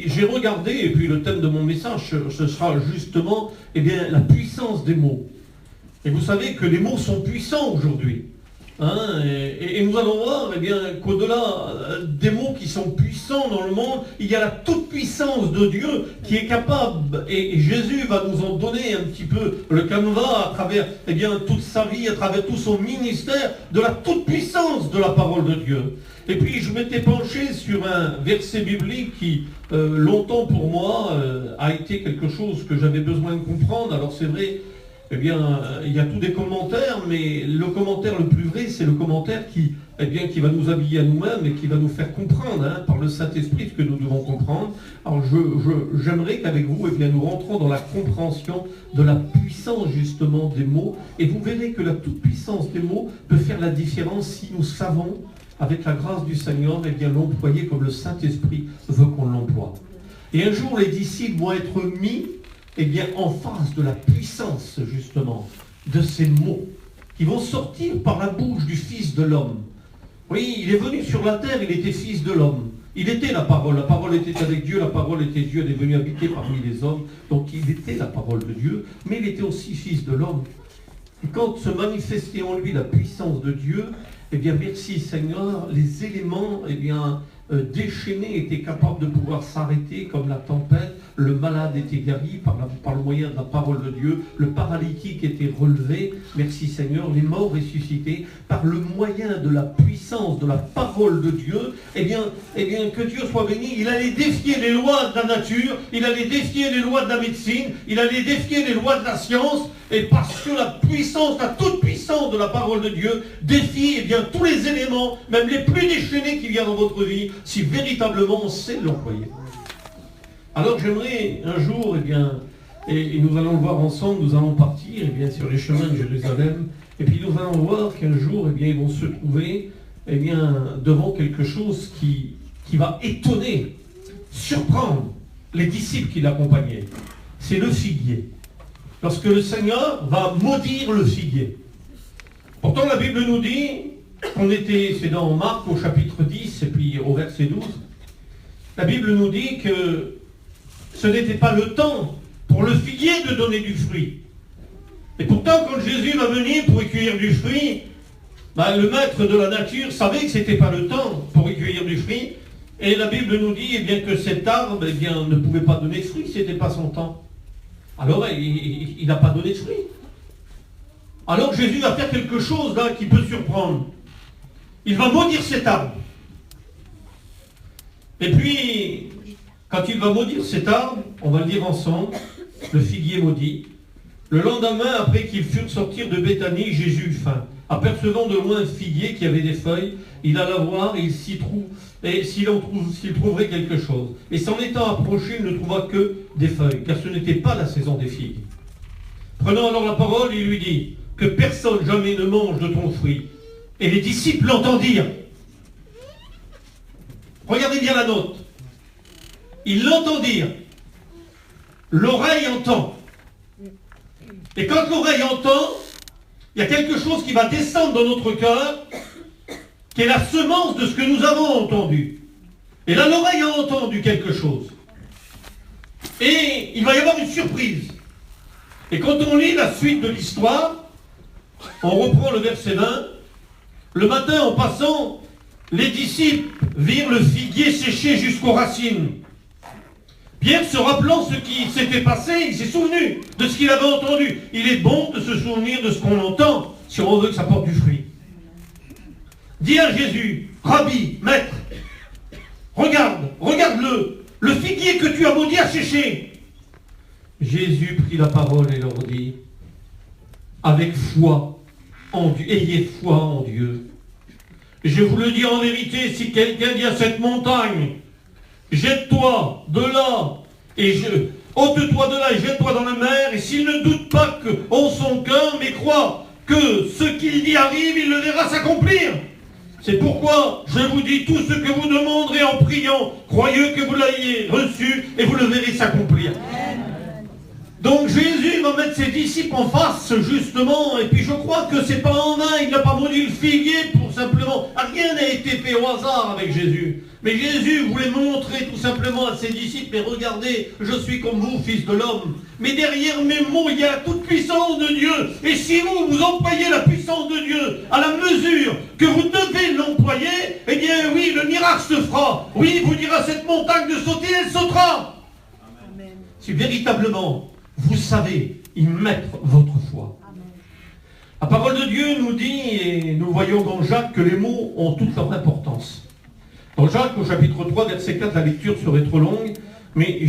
j'ai regardé, et puis le thème de mon message, ce sera justement, eh bien, la puissance des mots. Et vous savez que les mots sont puissants aujourd'hui. Hein, et nous allons voir eh bien, qu'au-delà des mots qui sont puissants dans le monde, il y a la toute-puissance de Dieu qui est capable, et Jésus va nous en donner un petit peu le canevas à travers eh bien, toute sa vie, à travers tout son ministère, de la toute-puissance de la parole de Dieu. Et puis je m'étais penché sur un verset biblique qui, longtemps pour moi, a été quelque chose que j'avais besoin de comprendre. Alors c'est vrai, eh bien, il y a tous des commentaires, mais le commentaire le plus vrai, c'est le commentaire qui va nous habiller à nous-mêmes et qui va nous faire comprendre, hein, par le Saint-Esprit, ce que nous devons comprendre. Alors, j'aimerais qu'avec vous, eh bien, nous rentrons dans la compréhension de la puissance, justement, des mots. Et vous verrez que la toute-puissance des mots peut faire la différence si nous savons, avec la grâce du Seigneur, eh bien, l'employer comme le Saint-Esprit veut qu'on l'emploie. Et un jour, les disciples vont être mis eh bien, en face de la puissance, justement, de ces mots qui vont sortir par la bouche du Fils de l'homme. Oui, il est venu sur la terre, il était Fils de l'homme. Il était la parole était avec Dieu, la parole était Dieu, elle est venue habiter parmi les hommes. Donc il était la parole de Dieu, mais il était aussi Fils de l'homme. Et quand se manifestait en lui la puissance de Dieu, eh bien, merci Seigneur, les éléments, eh bien, déchaînés étaient capables de pouvoir s'arrêter comme la tempête, le malade était guéri par le moyen de la parole de Dieu, le paralytique était relevé, merci Seigneur, les morts ressuscités, par le moyen de la puissance de la parole de Dieu, eh bien que Dieu soit béni, il allait défier les lois de la nature, il allait défier les lois de la médecine, il allait défier les lois de la science, et parce que la puissance, la toute-puissance de la parole de Dieu défie eh bien, tous les éléments, même les plus déchaînés qu'il y a dans votre vie, si véritablement on sait l'employer. Alors j'aimerais un jour, eh bien, et nous allons le voir ensemble, nous allons partir eh bien, sur les chemins de Jérusalem, et puis nous allons voir qu'un jour, eh bien, ils vont se trouver eh bien, devant quelque chose qui va étonner, surprendre les disciples qui l'accompagnaient. C'est le figuier. Lorsque le Seigneur va maudire le figuier. Pourtant la Bible nous dit, c'est dans Marc au chapitre 10 et puis au verset 12, la Bible nous dit que ce n'était pas le temps pour le figuier de donner du fruit. Et pourtant quand Jésus va venir pour y cueillir du fruit, le maître de la nature savait que ce n'était pas le temps pour y cueillir du fruit. Et la Bible nous dit eh bien, que cet arbre eh bien, ne pouvait pas donner de fruit, ce n'était pas son temps. Alors, il n'a pas donné de fruit. Alors, Jésus va faire quelque chose là qui peut surprendre. Il va maudire cet arbre. Et puis, quand il va maudire cet arbre, on va le dire ensemble, le figuier maudit. Le lendemain, après qu'ils furent sortis de Béthanie, Jésus eut faim. Apercevant de loin un figuier qui avait des feuilles, il alla voir et s'il trouverait quelque chose. Et s'en étant approché, il ne trouva que des feuilles, car ce n'était pas la saison des figues. Prenant alors la parole, il lui dit, que personne jamais ne mange de ton fruit. Et les disciples l'entendirent. Regardez bien la note. Ils l'entendirent. L'oreille entend. Et quand l'oreille entend, il y a quelque chose qui va descendre dans notre cœur, qui est la semence de ce que nous avons entendu. Et là, l'oreille a entendu quelque chose. Et il va y avoir une surprise. Et quand on lit la suite de l'histoire, on reprend le verset 20. Le matin, en passant, les disciples virent le figuier séché jusqu'aux racines. Pierre, se rappelant ce qui s'était passé, il s'est souvenu de ce qu'il avait entendu. Il est bon de se souvenir de ce qu'on entend, si on veut que ça porte du fruit. Dit à Jésus, Rabbi, maître, regarde-le, le figuier que tu as maudit a séché. Jésus prit la parole et leur dit, avec foi en Dieu, ayez foi en Dieu. Je vous le dis en vérité, si quelqu'un dit à cette montagne, jette-toi de là, ôte-toi de là et jette-toi dans la mer, et s'il ne doute pas en son cœur, mais croit que ce qu'il dit arrive, il le verra s'accomplir. C'est pourquoi je vous dis, tout ce que vous demanderez en priant, croyez que vous l'ayez reçu, et vous le verrez s'accomplir. Donc Jésus va mettre ses disciples en face, justement, et puis je crois que c'est pas en vain, il n'a pas maudit le figuier pour simplement... Rien n'a été fait au hasard avec Jésus. Mais Jésus voulait montrer tout simplement à ses disciples, mais regardez, je suis comme vous, fils de l'homme. Mais derrière mes mots, il y a la toute puissance de Dieu. Et si vous employez la puissance de Dieu à la mesure que vous devez l'employer, eh bien oui, le miracle se fera. Oui, il vous dira cette montagne de sauter, elle sautera. Amen. Si véritablement vous savez y mettre votre foi. Amen. La parole de Dieu nous dit, et nous voyons dans Jacques, que les mots ont toute leur importance. Dans Jacques, au chapitre 3, verset 4, la lecture serait trop longue, mais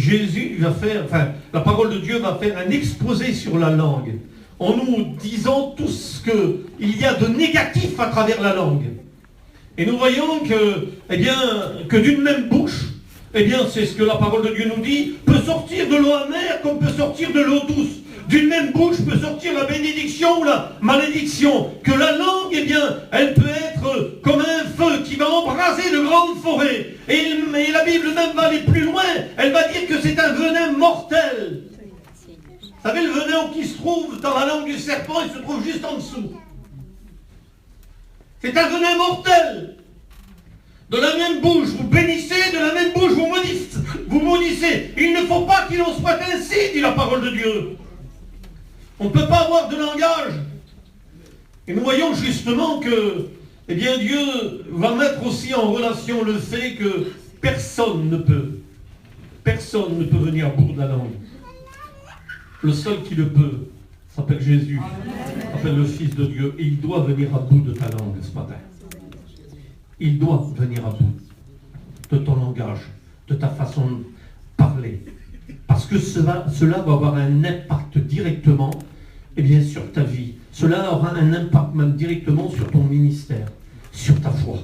la parole de Dieu va faire un exposé sur la langue, en nous disant tout ce qu'il y a de négatif à travers la langue. Et nous voyons que d'une même bouche, c'est ce que la parole de Dieu nous dit, peut sortir de l'eau amère comme peut sortir de l'eau douce. D'une même bouche peut sortir la bénédiction ou la malédiction. Que la langue, elle peut être comme un feu qui va embraser de grandes forêts. Et la Bible même va aller plus loin. Elle va dire que c'est un venin mortel. Vous savez, le venin qui se trouve dans la langue du serpent, il se trouve juste en dessous. C'est un venin mortel. De la même bouche, vous bénissez, de la même bouche, vous maudissez. Il ne faut pas qu'il en soit ainsi, dit la parole de Dieu. On ne peut pas avoir de langage. Et nous voyons justement que Dieu va mettre aussi en relation le fait que personne ne peut venir à bout de la langue. Le seul qui le peut s'appelle Jésus, s'appelle le Fils de Dieu, et il doit venir à bout de ta langue ce matin. Il doit venir à bout de ton langage, de ta façon de parler. Parce que cela va avoir un impact directement sur ta vie. Cela aura un impact même directement sur ton ministère, sur ta foi.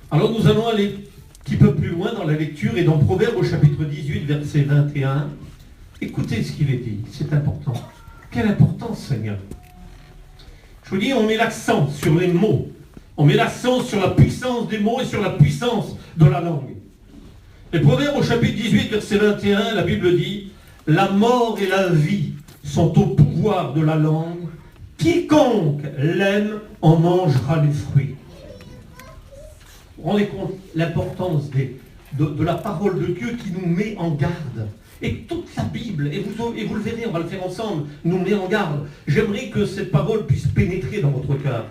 Alors nous allons aller un petit peu plus loin dans la lecture et dans Proverbes au chapitre 18, verset 21. Écoutez ce qu'il est dit, c'est important. Quelle importance, Seigneur. Je vous dis, on met l'accent sur les mots. On met l'accent sur la puissance des mots et sur la puissance de la langue. Les Proverbes au chapitre 18, verset 21, la Bible dit « La mort et la vie sont au pouvoir de la langue. Quiconque l'aime en mangera les fruits. » Vous vous rendez compte l'importance de la parole de Dieu qui nous met en garde. Et toute la Bible, et vous le verrez, on va le faire ensemble, nous met en garde. J'aimerais que cette parole puisse pénétrer dans votre cœur.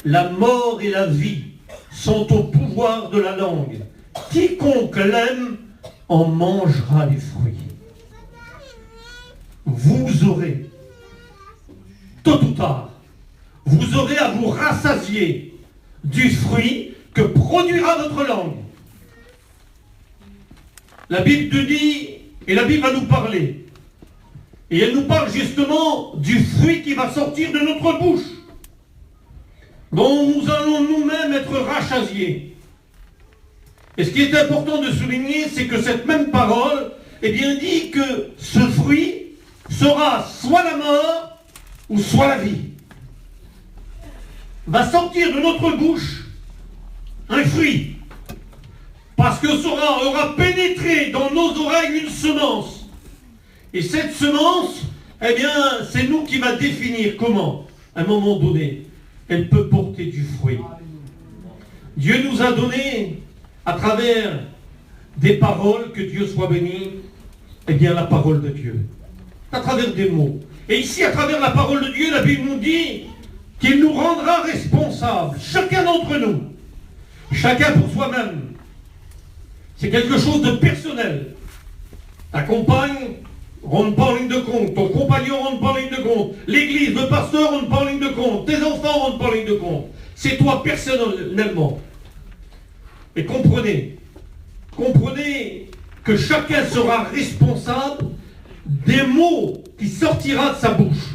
La mort et la vie sont au pouvoir de la langue. Quiconque l'aime en mangera les fruits. Vous aurez, tôt ou tard, vous aurez à vous rassasier du fruit que produira votre langue. La Bible nous dit, et la Bible va nous parler, et elle nous parle justement du fruit qui va sortir de notre bouche, dont nous allons nous-mêmes être rassasiés. Et ce qui est important de souligner, c'est que cette même parole, dit que ce fruit sera soit la mort ou soit la vie. Va sortir de notre bouche un fruit. Parce que ça aura pénétré dans nos oreilles une semence. Et cette semence, c'est nous qui va définir comment, à un moment donné, elle peut porter du fruit. Dieu nous a donné, à travers des paroles, que Dieu soit béni, la parole de Dieu. À travers des mots. Et ici, à travers la parole de Dieu, la Bible nous dit qu'il nous rendra responsables, chacun d'entre nous, chacun pour soi-même. C'est quelque chose de personnel. Ta compagne rentre pas en ligne de compte, ton compagnon rentre pas en ligne de compte, l'église, le pasteur rentre pas en ligne de compte, tes enfants rentrent pas en ligne de compte. C'est toi personnellement. Et comprenez que chacun sera responsable des mots qui sortira de sa bouche.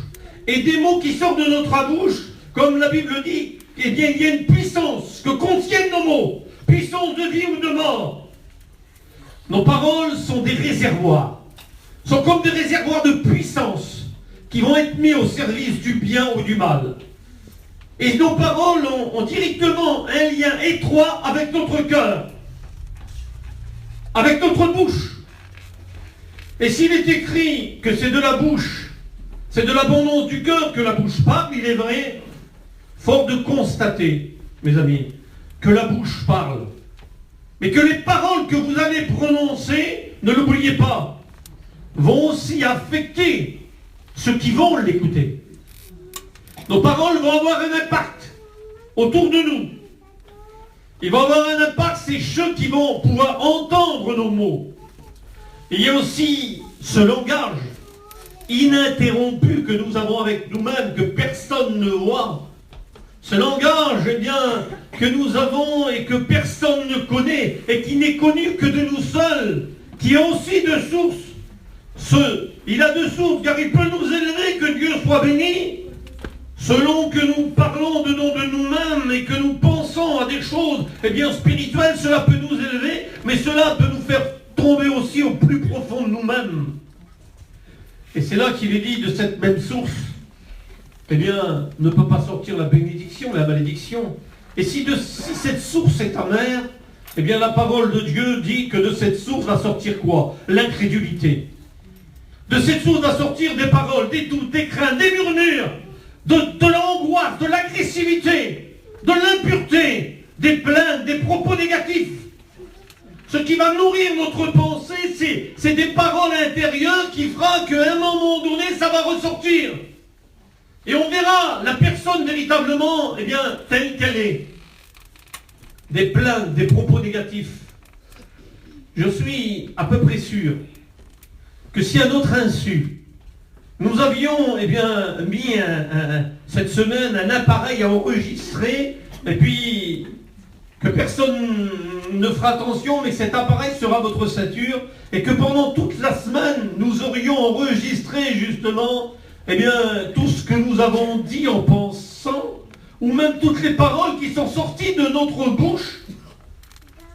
Et des mots qui sortent de notre bouche, comme la Bible dit, il y a une puissance que contiennent nos mots, puissance de vie ou de mort. Nos paroles sont des réservoirs, sont comme des réservoirs de puissance qui vont être mis au service du bien ou du mal. Et nos paroles ont directement un lien étroit avec notre cœur, avec notre bouche. Et s'il est écrit que c'est de la bouche, c'est de l'abondance du cœur que la bouche parle, il est vrai, fort de constater, mes amis, que la bouche parle. Mais que les paroles que vous allez prononcer ne l'oubliez pas, vont aussi affecter ceux qui vont l'écouter. Nos paroles vont avoir un impact autour de nous. Il va avoir un impact, c'est ceux qui vont pouvoir entendre nos mots. Il y a aussi ce langage ininterrompu que nous avons avec nous-mêmes, que personne ne voit. Ce langage, eh bien, que nous avons et que personne ne connaît, et qui n'est connu que de nous seuls, qui a aussi deux sources. Il a deux sources, car il peut nous élever, que Dieu soit béni, selon que nous parlons de nous-mêmes et que nous pensons à des choses, eh bien, spirituelles, cela peut nous élever, mais cela peut nous faire tomber aussi au plus profond de nous-mêmes. Et c'est là qu'il est dit de cette même source, eh bien, ne peut pas sortir la bénédiction, la malédiction. Et si cette source est amère, eh bien, la parole de Dieu dit que de cette source va sortir quoi? L'incrédulité. De cette source va sortir des paroles, des doutes, des craintes, des murmures, de l'angoisse, de l'agressivité, de l'impureté, des plaintes, des propos négatifs. Ce qui va nourrir notre pensée, c'est des paroles intérieures qui fera qu'à un moment donné, ça va ressortir. Et on verra la personne véritablement, eh bien, telle qu'elle est. Des plaintes, des propos négatifs. Je suis à peu près sûr que si à notre insu, nous avions, eh bien, mis cette semaine un appareil à enregistrer, et puis que personne ne fera attention, mais cet appareil sera votre ceinture, et que pendant toute la semaine, nous aurions enregistré justement, eh bien, tout ce que nous avons dit en pensant, ou même toutes les paroles qui sont sorties de notre bouche,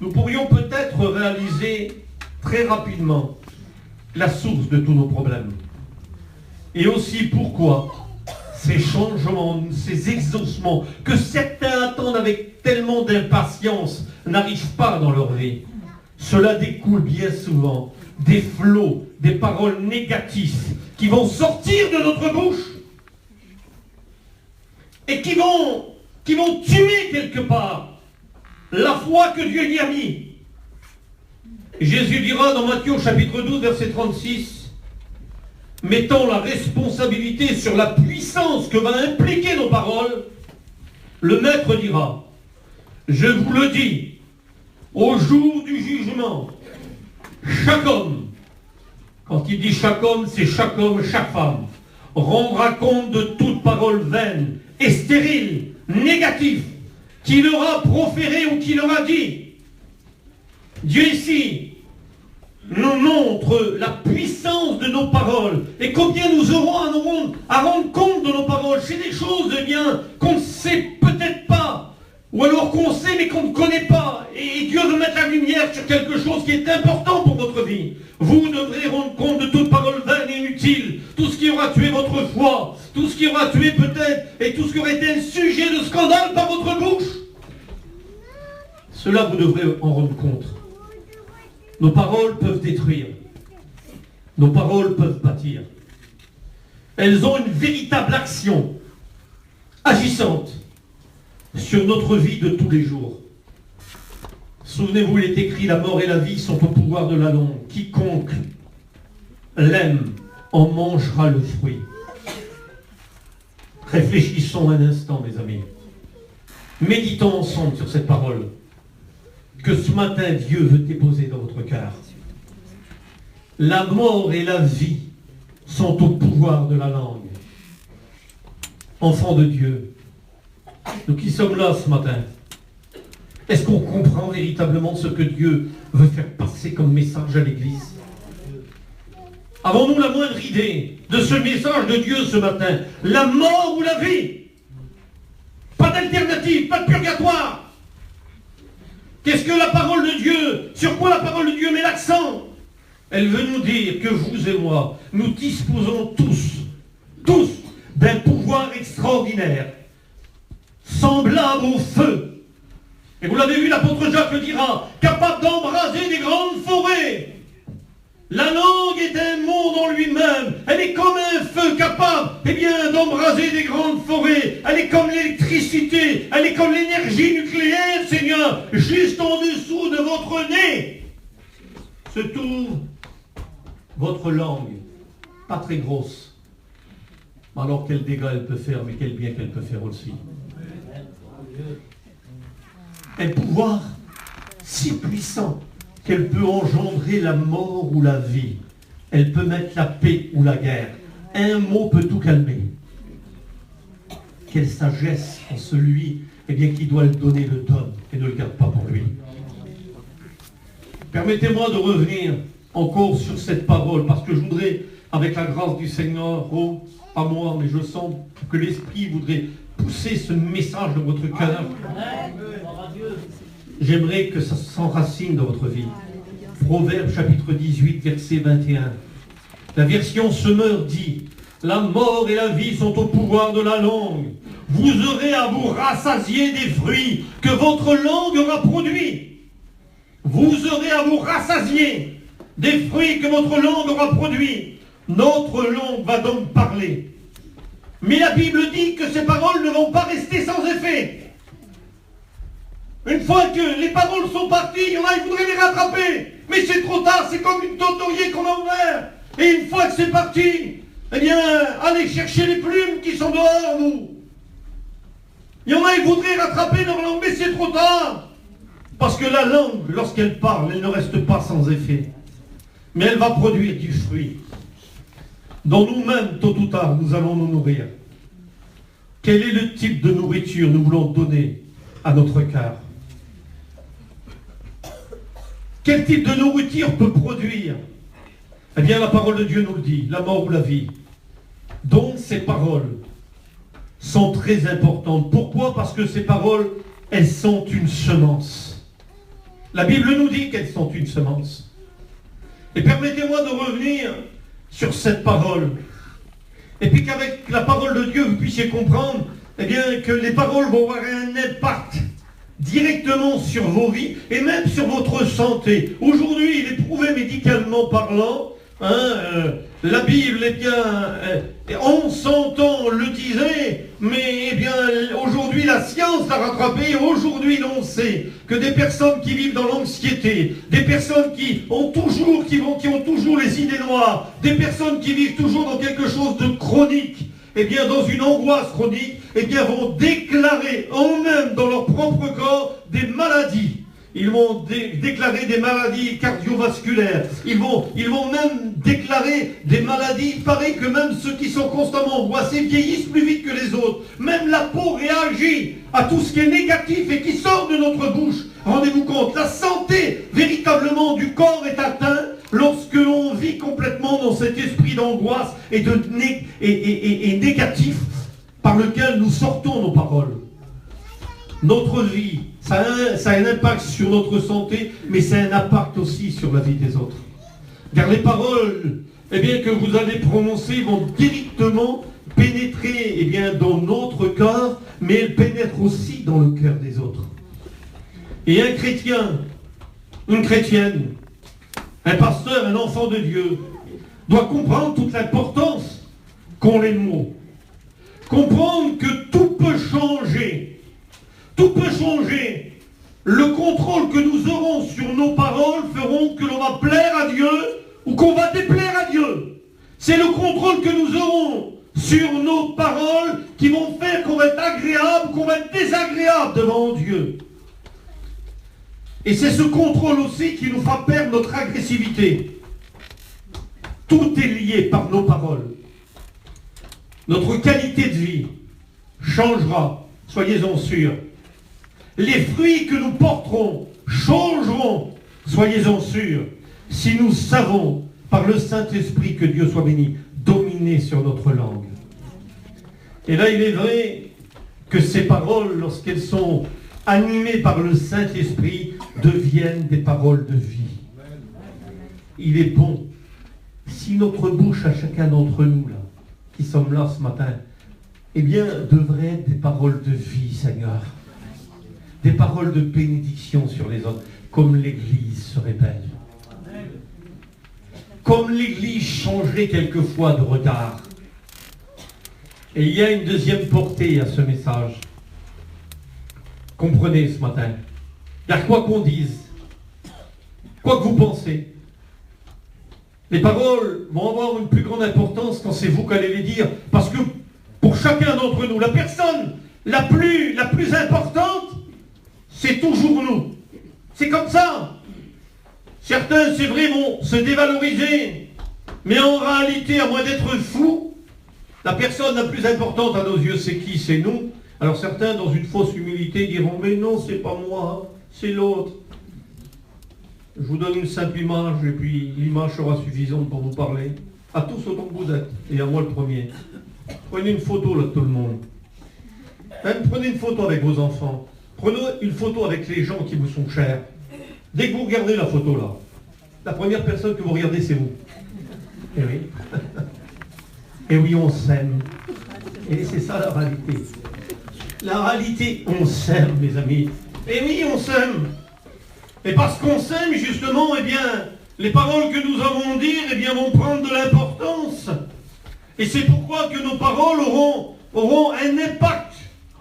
nous pourrions peut-être réaliser très rapidement la source de tous nos problèmes. Et aussi pourquoi ces changements, ces exaucements que certains attendent avec tellement d'impatience n'arrivent pas dans leur vie. Cela découle bien souvent des flots, des paroles négatives qui vont sortir de notre bouche et qui vont tuer quelque part la foi que Dieu y a mis. Jésus dira dans Matthieu au chapitre 12, verset 36, mettant la responsabilité sur la puissance que va impliquer nos paroles, le Maître dira, je vous le dis, au jour du jugement, chaque homme, quand il dit chaque homme, c'est chaque homme, chaque femme, rendra compte de toute parole vaine et stérile, négative, qu'il aura proférée ou qu'il aura dit. Dieu ici nous montre la puissance de nos paroles et combien nous aurons à rendre compte de nos paroles. C'est des choses, eh bien, qu'on ne sait peut-être pas, ou alors qu'on sait mais qu'on ne connaît pas. Et Dieu veut mettre la lumière sur quelque chose qui est important pour votre vie. Vous devrez rendre compte de toute parole vaine et inutile, tout ce qui aura tué votre foi, tout ce qui aura tué peut-être, et tout ce qui aurait été un sujet de scandale par votre bouche. Cela, vous devrez en rendre compte. Nos paroles peuvent détruire. Nos paroles peuvent bâtir. Elles ont une véritable action agissante sur notre vie de tous les jours. Souvenez-vous, il est écrit, la mort et la vie sont au pouvoir de la langue. Quiconque l'aime en mangera le fruit. Réfléchissons un instant, mes amis. Méditons ensemble sur cette parole que ce matin Dieu veut déposer dans votre cœur. La mort et la vie sont au pouvoir de la langue. Enfants de Dieu, nous qui sommes là ce matin, est-ce qu'on comprend véritablement ce que Dieu veut faire passer comme message à l'Église? Avons-nous la moindre idée de ce message de Dieu ce matin? La mort ou la vie? Pas d'alternative, pas de purgatoire. Qu'est-ce que la parole de Dieu, sur quoi la parole de Dieu met l'accent? Elle veut nous dire que vous et moi, nous disposons tous, d'un pouvoir extraordinaire, semblable au feu. Et vous l'avez vu, l'apôtre Jacques le dira, capable d'embraser des grandes forêts. La langue est un monde en lui-même. Elle est comme un feu capable, eh bien, d'embraser des grandes forêts. Elle est comme l'électricité. Elle est comme l'énergie nucléaire, Seigneur. Juste en dessous de votre nez se trouve votre langue, pas très grosse, alors quel dégât elle peut faire, mais quel bien qu'elle peut faire aussi. Un pouvoir si puissant qu'elle peut engendrer la mort ou la vie. Elle peut mettre la paix ou la guerre. Un mot peut tout calmer. Quelle sagesse en celui qui doit le donner, le donne et ne le garde pas pour lui. Permettez-moi de revenir encore sur cette parole, parce que je voudrais, avec la grâce du Seigneur, pas moi, mais je sens que l'Esprit voudrait pousser ce message dans votre cœur. J'aimerais que ça s'enracine dans votre vie. Proverbe chapitre 18, verset 21. La version Semeur dit: la mort et la vie sont au pouvoir de la langue. Vous aurez à vous rassasier des fruits que votre langue aura produits. Vous aurez à vous rassasier des fruits que votre langue aura produits. Notre langue va donc parler. Mais la Bible dit que ces paroles ne vont pas rester sans effet. Une fois que les paroles sont parties, il y en a, ils voudraient les rattraper. Mais c'est trop tard, c'est comme une tente d'oreiller qu'on a ouverte. Et une fois que c'est parti, allez chercher les plumes qui sont dehors, vous. Il y en a, ils voudraient rattraper leur langue, mais c'est trop tard. Parce que la langue, lorsqu'elle parle, elle ne reste pas sans effet. Mais elle va produire du fruit. Dont nous-mêmes, tôt ou tard, nous allons nous nourrir. Quel est le type de nourriture nous voulons donner à notre cœur? Quel type de nourriture peut produire? Eh bien, la parole de Dieu nous le dit, la mort ou la vie. Donc, ces paroles sont très importantes. Pourquoi? Parce que ces paroles, elles sont une semence. La Bible nous dit qu'elles sont une semence. Et permettez-moi de revenir sur cette parole. Et puis qu'avec la parole de Dieu, vous puissiez comprendre que les paroles vont avoir un impact directement sur vos vies et même sur votre santé. Aujourd'hui, il est prouvé médicalement parlant, la Bible, en 100 ans le disait, mais aujourd'hui la science l'a rattrapé. Aujourd'hui l'on sait que des personnes qui vivent dans l'anxiété, des personnes qui ont toujours les idées noires, des personnes qui vivent toujours dans quelque chose de chronique, dans une angoisse chronique, vont déclarer eux-mêmes dans leur propre corps des maladies. Ils vont déclarer des maladies cardiovasculaires. Ils vont même déclarer des maladies. Il paraît que même ceux qui sont constamment angoissés vieillissent plus vite que les autres. Même la peau réagit à tout ce qui est négatif et qui sort de notre bouche. Rendez-vous compte, la santé véritablement du corps est atteinte lorsque l'on vit complètement dans cet esprit d'angoisse et négatif par lequel nous sortons nos paroles. Notre vie, ça a un impact sur notre santé, mais ça a un impact aussi sur la vie des autres. Car les paroles que vous allez prononcer vont directement pénétrer dans notre cœur, mais elles pénètrent aussi dans le cœur des autres. Et un chrétien, une chrétienne, un pasteur, un enfant de Dieu, doit comprendre toute l'importance qu'ont les mots. Comprendre que tout peut changer. Tout peut changer. Le contrôle que nous aurons sur nos paroles feront que l'on va plaire à Dieu ou qu'on va déplaire à Dieu. C'est le contrôle que nous aurons sur nos paroles qui vont faire qu'on va être agréable ou qu'on va être désagréable devant Dieu. Et c'est ce contrôle aussi qui nous fera perdre notre agressivité. Tout est lié par nos paroles. Notre qualité de vie changera, soyez-en sûrs. Les fruits que nous porterons changeront, soyez-en sûrs, si nous savons, par le Saint-Esprit, que Dieu soit béni, dominer sur notre langue. Et là, il est vrai que ces paroles, lorsqu'elles sont animées par le Saint-Esprit, deviennent des paroles de vie. Il est bon, si notre bouche à chacun d'entre nous, là, qui sommes là ce matin, devrait être des paroles de vie, Seigneur. Des paroles de bénédiction sur les autres, comme l'Église serait belle. Comme l'Église changerait quelquefois de regard. Et il y a une deuxième portée à ce message. Comprenez ce matin. Car quoi qu'on dise, quoi que vous pensez, Les paroles vont avoir une plus grande importance quand c'est vous qui allez les dire. Parce que pour chacun d'entre nous, la personne la plus importante, c'est toujours nous. C'est comme ça. Certains, c'est vrai, vont se dévaloriser. Mais en réalité, à moins d'être fou, la personne la plus importante à nos yeux, c'est qui? C'est nous. Alors certains, dans une fausse humilité, diront, mais non, c'est pas moi, c'est l'autre. Je vous donne une simple image, et puis l'image sera suffisante pour vous parler. À tous autant que vous êtes, et à moi le premier. Prenez une photo là de tout le monde. Même prenez une photo avec vos enfants. Prenez une photo avec les gens qui vous sont chers. Dès que vous regardez la photo là, la première personne que vous regardez, c'est vous. Et oui. Et oui, on s'aime. Et c'est ça la réalité. La réalité, on s'aime, mes amis. Et oui, on s'aime. Et parce qu'on s'aime, justement, eh bien, les paroles que nous avons dire, eh bien, vont prendre de l'importance. Et c'est pourquoi que nos paroles auront un impact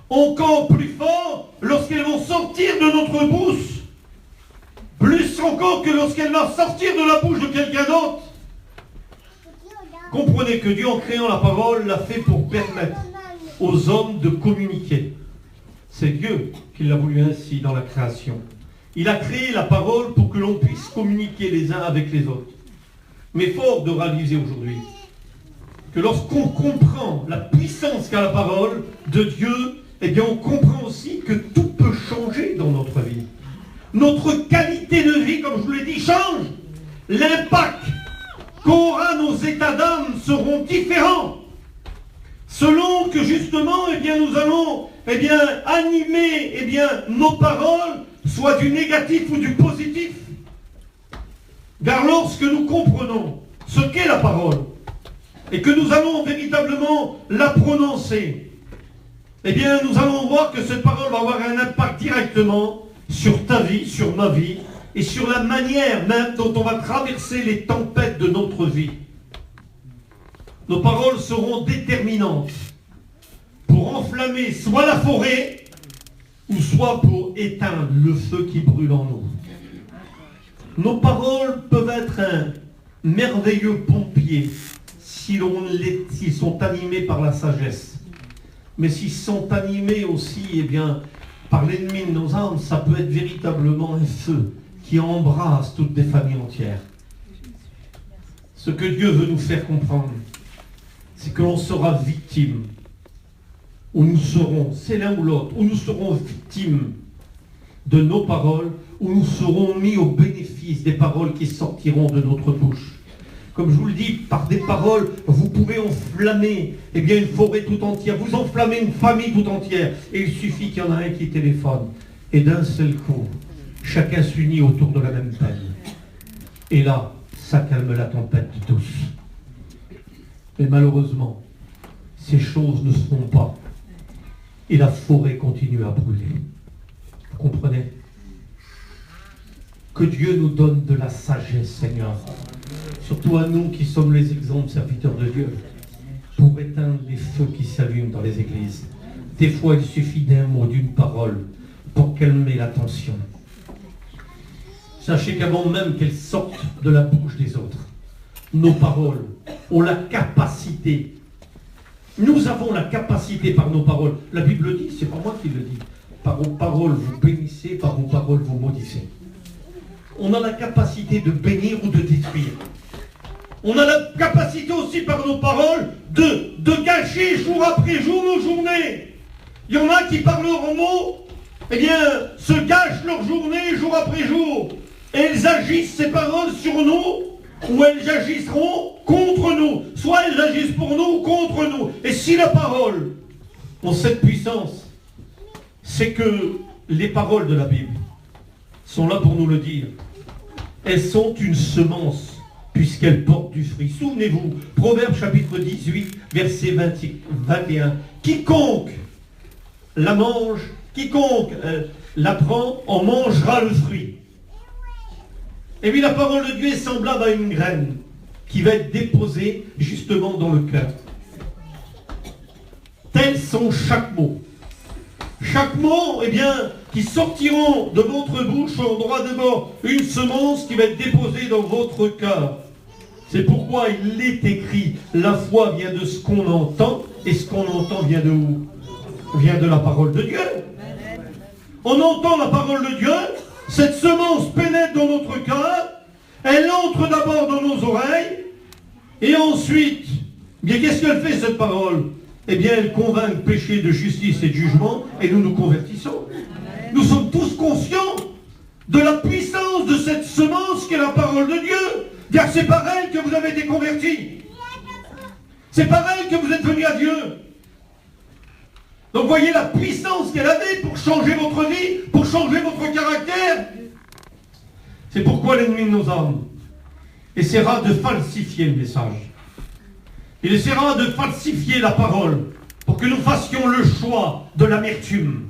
encore plus fort lorsqu'elles vont sortir de notre bouche. Plus encore que lorsqu'elles vont sortir de la bouche de quelqu'un d'autre. Comprenez que Dieu, en créant la parole, l'a fait pour permettre aux hommes de communiquer. C'est Dieu qui l'a voulu ainsi dans la création. Il a créé la parole pour que l'on puisse communiquer les uns avec les autres. Mais fort de réaliser aujourd'hui que lorsqu'on comprend la puissance qu'a la parole de Dieu, eh bien on comprend aussi que tout peut changer dans notre vie. Notre qualité de vie, comme je vous l'ai dit, change. L'impact qu'aura nos états d'âme seront différents. Selon que justement, eh bien, nous allons animer nos paroles, soit du négatif ou du positif. Car lorsque nous comprenons ce qu'est la parole, et que nous allons véritablement la prononcer, eh bien, nous allons voir que cette parole va avoir un impact directement sur ta vie, sur ma vie, et sur la manière même dont on va traverser les tempêtes de notre vie. Nos paroles seront déterminantes pour enflammer soit la forêt, ou soit pour éteindre le feu qui brûle en nous. Nos paroles peuvent être un merveilleux pompier s'ils sont animés par la sagesse. Mais s'ils sont animés aussi par l'ennemi de nos âmes, ça peut être véritablement un feu qui embrasse toutes des familles entières. Ce que Dieu veut nous faire comprendre, c'est que l'on sera victime, ou nous serons, c'est l'un ou l'autre, ou nous serons victimes de nos paroles, ou nous serons mis au bénéfice des paroles qui sortiront de notre bouche. Comme je vous le dis, par des paroles, vous pouvez enflammer une forêt tout entière, vous enflammez une famille tout entière, et il suffit qu'il y en a un qui téléphone, et d'un seul coup, chacun s'unit autour de la même peine. Et là, ça calme la tempête douce. Mais malheureusement, ces choses ne se font pas. Et la forêt continue à brûler. Vous comprenez? Que Dieu nous donne de la sagesse, Seigneur. Surtout à nous qui sommes les exemples serviteurs de Dieu. Pour éteindre les feux qui s'allument dans les églises. Des fois, il suffit d'un mot, d'une parole, pour calmer la tension. Sachez qu'avant même qu'elles sortent de la bouche des autres, nos paroles ont la capacité. Nous avons la capacité par nos paroles. La Bible dit, c'est pas moi qui le dis. Par vos paroles vous bénissez, par vos paroles vous maudissez. On a la capacité de bénir ou de détruire. On a la capacité aussi par nos paroles de gâcher jour après jour nos journées. Il y en a qui par leurs mots, se gâchent leur journée jour après jour. Et elles agissent ces paroles sur nous, ou elles agisseront contre nous. Soit elles agissent pour nous ou contre nous. Et si la parole ont cette puissance, c'est que les paroles de la Bible sont là pour nous le dire. Elles sont une semence, puisqu'elles portent du fruit. Souvenez-vous, Proverbe chapitre 18, verset 21. Quiconque la mange, quiconque la prend, en mangera le fruit. Et puis la parole de Dieu est semblable à une graine qui va être déposée justement dans le cœur. Tels sont chaque mot. Chaque mot, qui sortiront de votre bouche aura d'abord une semence qui va être déposée dans votre cœur. C'est pourquoi il est écrit, la foi vient de ce qu'on entend, et ce qu'on entend vient de où? Vient de la parole de Dieu. On entend la parole de Dieu, cette semence pénètre dans notre cœur, elle entre d'abord dans nos oreilles, et ensuite, bien qu'est-ce qu'elle fait cette parole? Eh bien, elle convainc de péché, de justice et de jugement, et nous nous convertissons. Nous sommes tous conscients de la puissance de cette semence qu'est la parole de Dieu. Car c'est par elle que vous avez été convertis. C'est par elle que vous êtes venus à Dieu. Donc voyez la puissance qu'elle avait pour changer votre vie, pour changer votre caractère. C'est pourquoi l'ennemi de nos âmes essaiera de falsifier le message. Il essaiera de falsifier la parole pour que nous fassions le choix de l'amertume.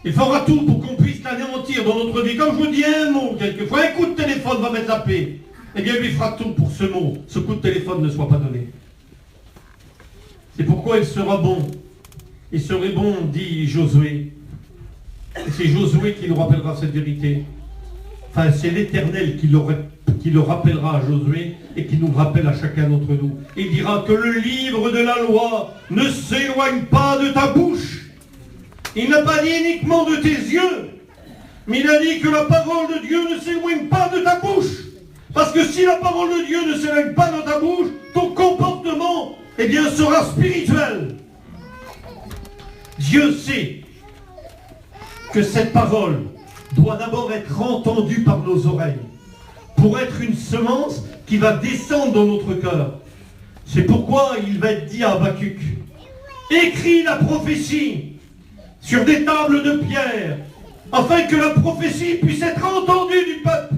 Il fera tout pour qu'on puisse l'anéantir dans notre vie. Comme je vous dis un mot, quelquefois, un coup de téléphone va mettre la paix. Eh bien, lui fera tout pour ce mot, ce coup de téléphone ne soit pas donné. C'est pourquoi il sera bon. Il serait bon, dit Josué. Et c'est Josué qui nous rappellera cette vérité. Enfin, c'est l'Éternel qui le rappellera à Josué et qui nous rappelle à chacun d'entre nous. Il dira que le livre de la loi ne s'éloigne pas de ta bouche. Il n'a pas dit uniquement de tes yeux, mais il a dit que la parole de Dieu ne s'éloigne pas de ta bouche. Parce que si la parole de Dieu ne s'éloigne pas dans ta bouche, ton comportement, eh bien, sera spirituel. Dieu sait que cette parole doit d'abord être entendue par nos oreilles, pour être une semence qui va descendre dans notre cœur. C'est pourquoi il va être dit à Habacuc, écris la prophétie sur des tables de pierre, afin que la prophétie puisse être entendue du peuple.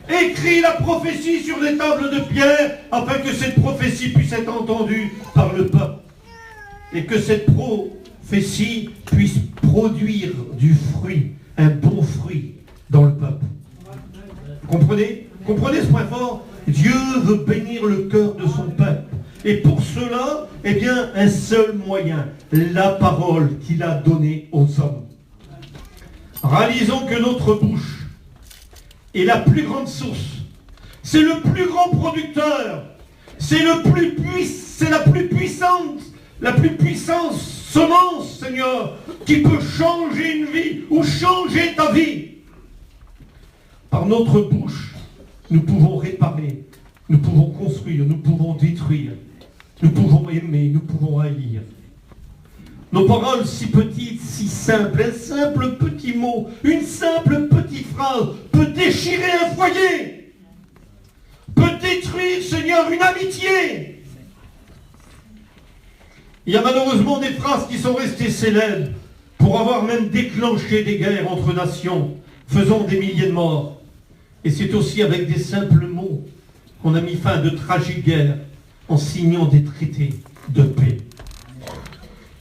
Écris la prophétie sur des tables de pierre, afin que cette prophétie puisse être entendue par le peuple. Et que cette prophétie puisse produire du fruit, un bon fruit dans le peuple. Comprenez? Comprenez ce point fort? Dieu veut bénir le cœur de son peuple. Et pour cela, eh bien, un seul moyen, la parole qu'il a donnée aux hommes. Réalisons que notre bouche est la plus grande source. C'est le plus grand producteur. C'est la plus puissante, semence, Seigneur, qui peut changer une vie ou changer ta vie. Par notre bouche, nous pouvons réparer, nous pouvons construire, nous pouvons détruire. Nous pouvons aimer, nous pouvons haïr. Nos paroles si petites, si simples, un simple petit mot, une simple petite phrase peut déchirer un foyer, peut détruire, Seigneur, une amitié. Il y a malheureusement des phrases qui sont restées célèbres pour avoir même déclenché des guerres entre nations, faisant des milliers de morts. Et c'est aussi avec des simples mots qu'on a mis fin à de tragiques guerres, en signant des traités de paix.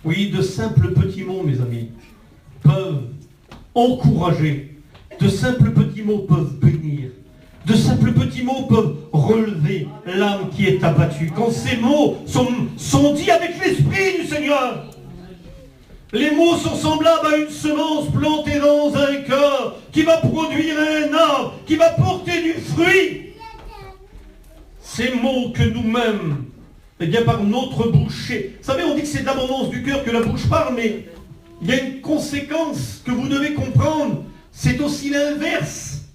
Oui, de simples petits mots, mes amis, peuvent encourager, de simples petits mots peuvent bénir, de simples petits mots peuvent relever l'âme qui est abattue. Quand ces mots sont dits avec l'Esprit du Seigneur, les mots sont semblables à une semence plantée dans un cœur qui va produire un arbre, qui va porter du fruit. Ces mots que nous-mêmes, eh bien par notre bouche, vous savez, on dit que c'est de l'abondance du cœur que la bouche parle, mais il y a une conséquence que vous devez comprendre, c'est aussi l'inverse.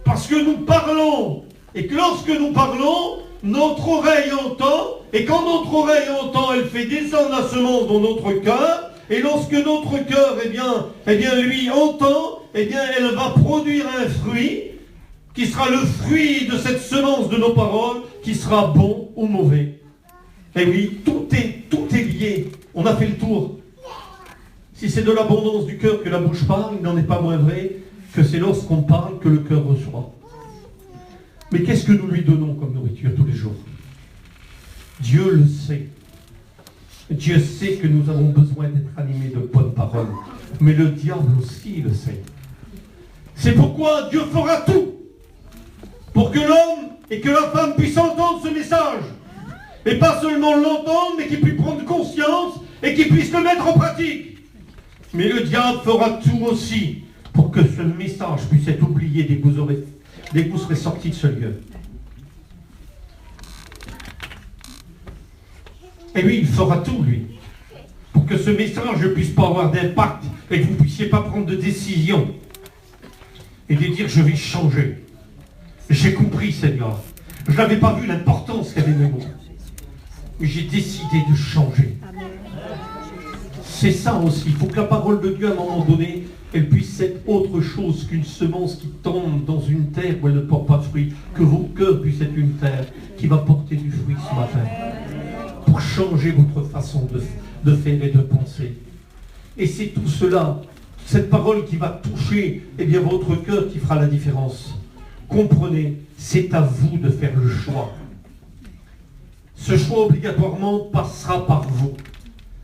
Parce que nous parlons, et que lorsque nous parlons, notre oreille entend, et quand notre oreille entend, elle fait descendre la semence dans notre cœur, et lorsque notre cœur, eh bien lui entend, eh bien elle va produire un fruit, qui sera le fruit de cette semence de nos paroles, qui sera bon ou mauvais. Et oui, tout est lié. On a fait le tour. Si c'est de l'abondance du cœur que la bouche parle, il n'en est pas moins vrai que c'est lorsqu'on parle que le cœur reçoit. Mais qu'est-ce que nous lui donnons comme nourriture tous les jours? Dieu le sait. Dieu sait que nous avons besoin d'être animés de bonnes paroles. Mais le diable aussi le sait. C'est pourquoi Dieu fera tout pour que l'homme et que la femme puissent entendre ce message. Et pas seulement l'entendre, mais qu'ils puissent prendre conscience et qu'ils puissent le mettre en pratique. Mais le diable fera tout aussi pour que ce message puisse être oublié des bouts oreilles, dès que vous serez sortis de ce lieu. Et lui, il fera tout, lui, pour que ce message ne puisse pas avoir d'impact et que vous ne puissiez pas prendre de décision et de dire, je vais changer. J'ai compris, Seigneur. Je n'avais pas vu l'importance qu'avaient mes mots. Mais j'ai décidé de changer. C'est ça aussi. Il faut que la parole de Dieu, à un moment donné, elle puisse être autre chose qu'une semence qui tombe dans une terre où elle ne porte pas de fruit. Que vos cœurs puissent être une terre qui va porter du fruit ce matin. Pour changer votre façon de faire et de penser. Et c'est tout cela, cette parole qui va toucher votre cœur qui fera la différence. Comprenez, c'est à vous de faire le choix. Ce choix obligatoirement passera par vous.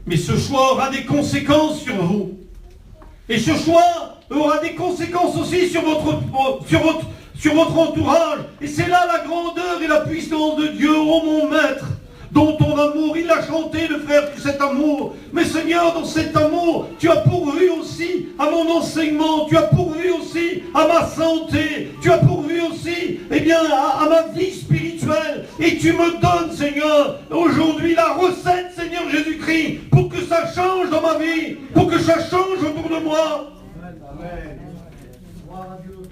Mais ce choix aura des conséquences sur vous. Et ce choix aura des conséquences aussi sur votre entourage. Et c'est là la grandeur et la puissance de Dieu, ô mon maître, dont ton amour, il a chanté, le frère, cet amour. Mais Seigneur, dans cet amour, tu as pourvu aussi à mon enseignement, tu as pourvu aussi à ma santé, tu as pourvu aussi, à ma vie spirituelle. Et tu me donnes, Seigneur, aujourd'hui la recette, Seigneur Jésus-Christ, pour que ça change dans ma vie, pour que ça change autour de moi.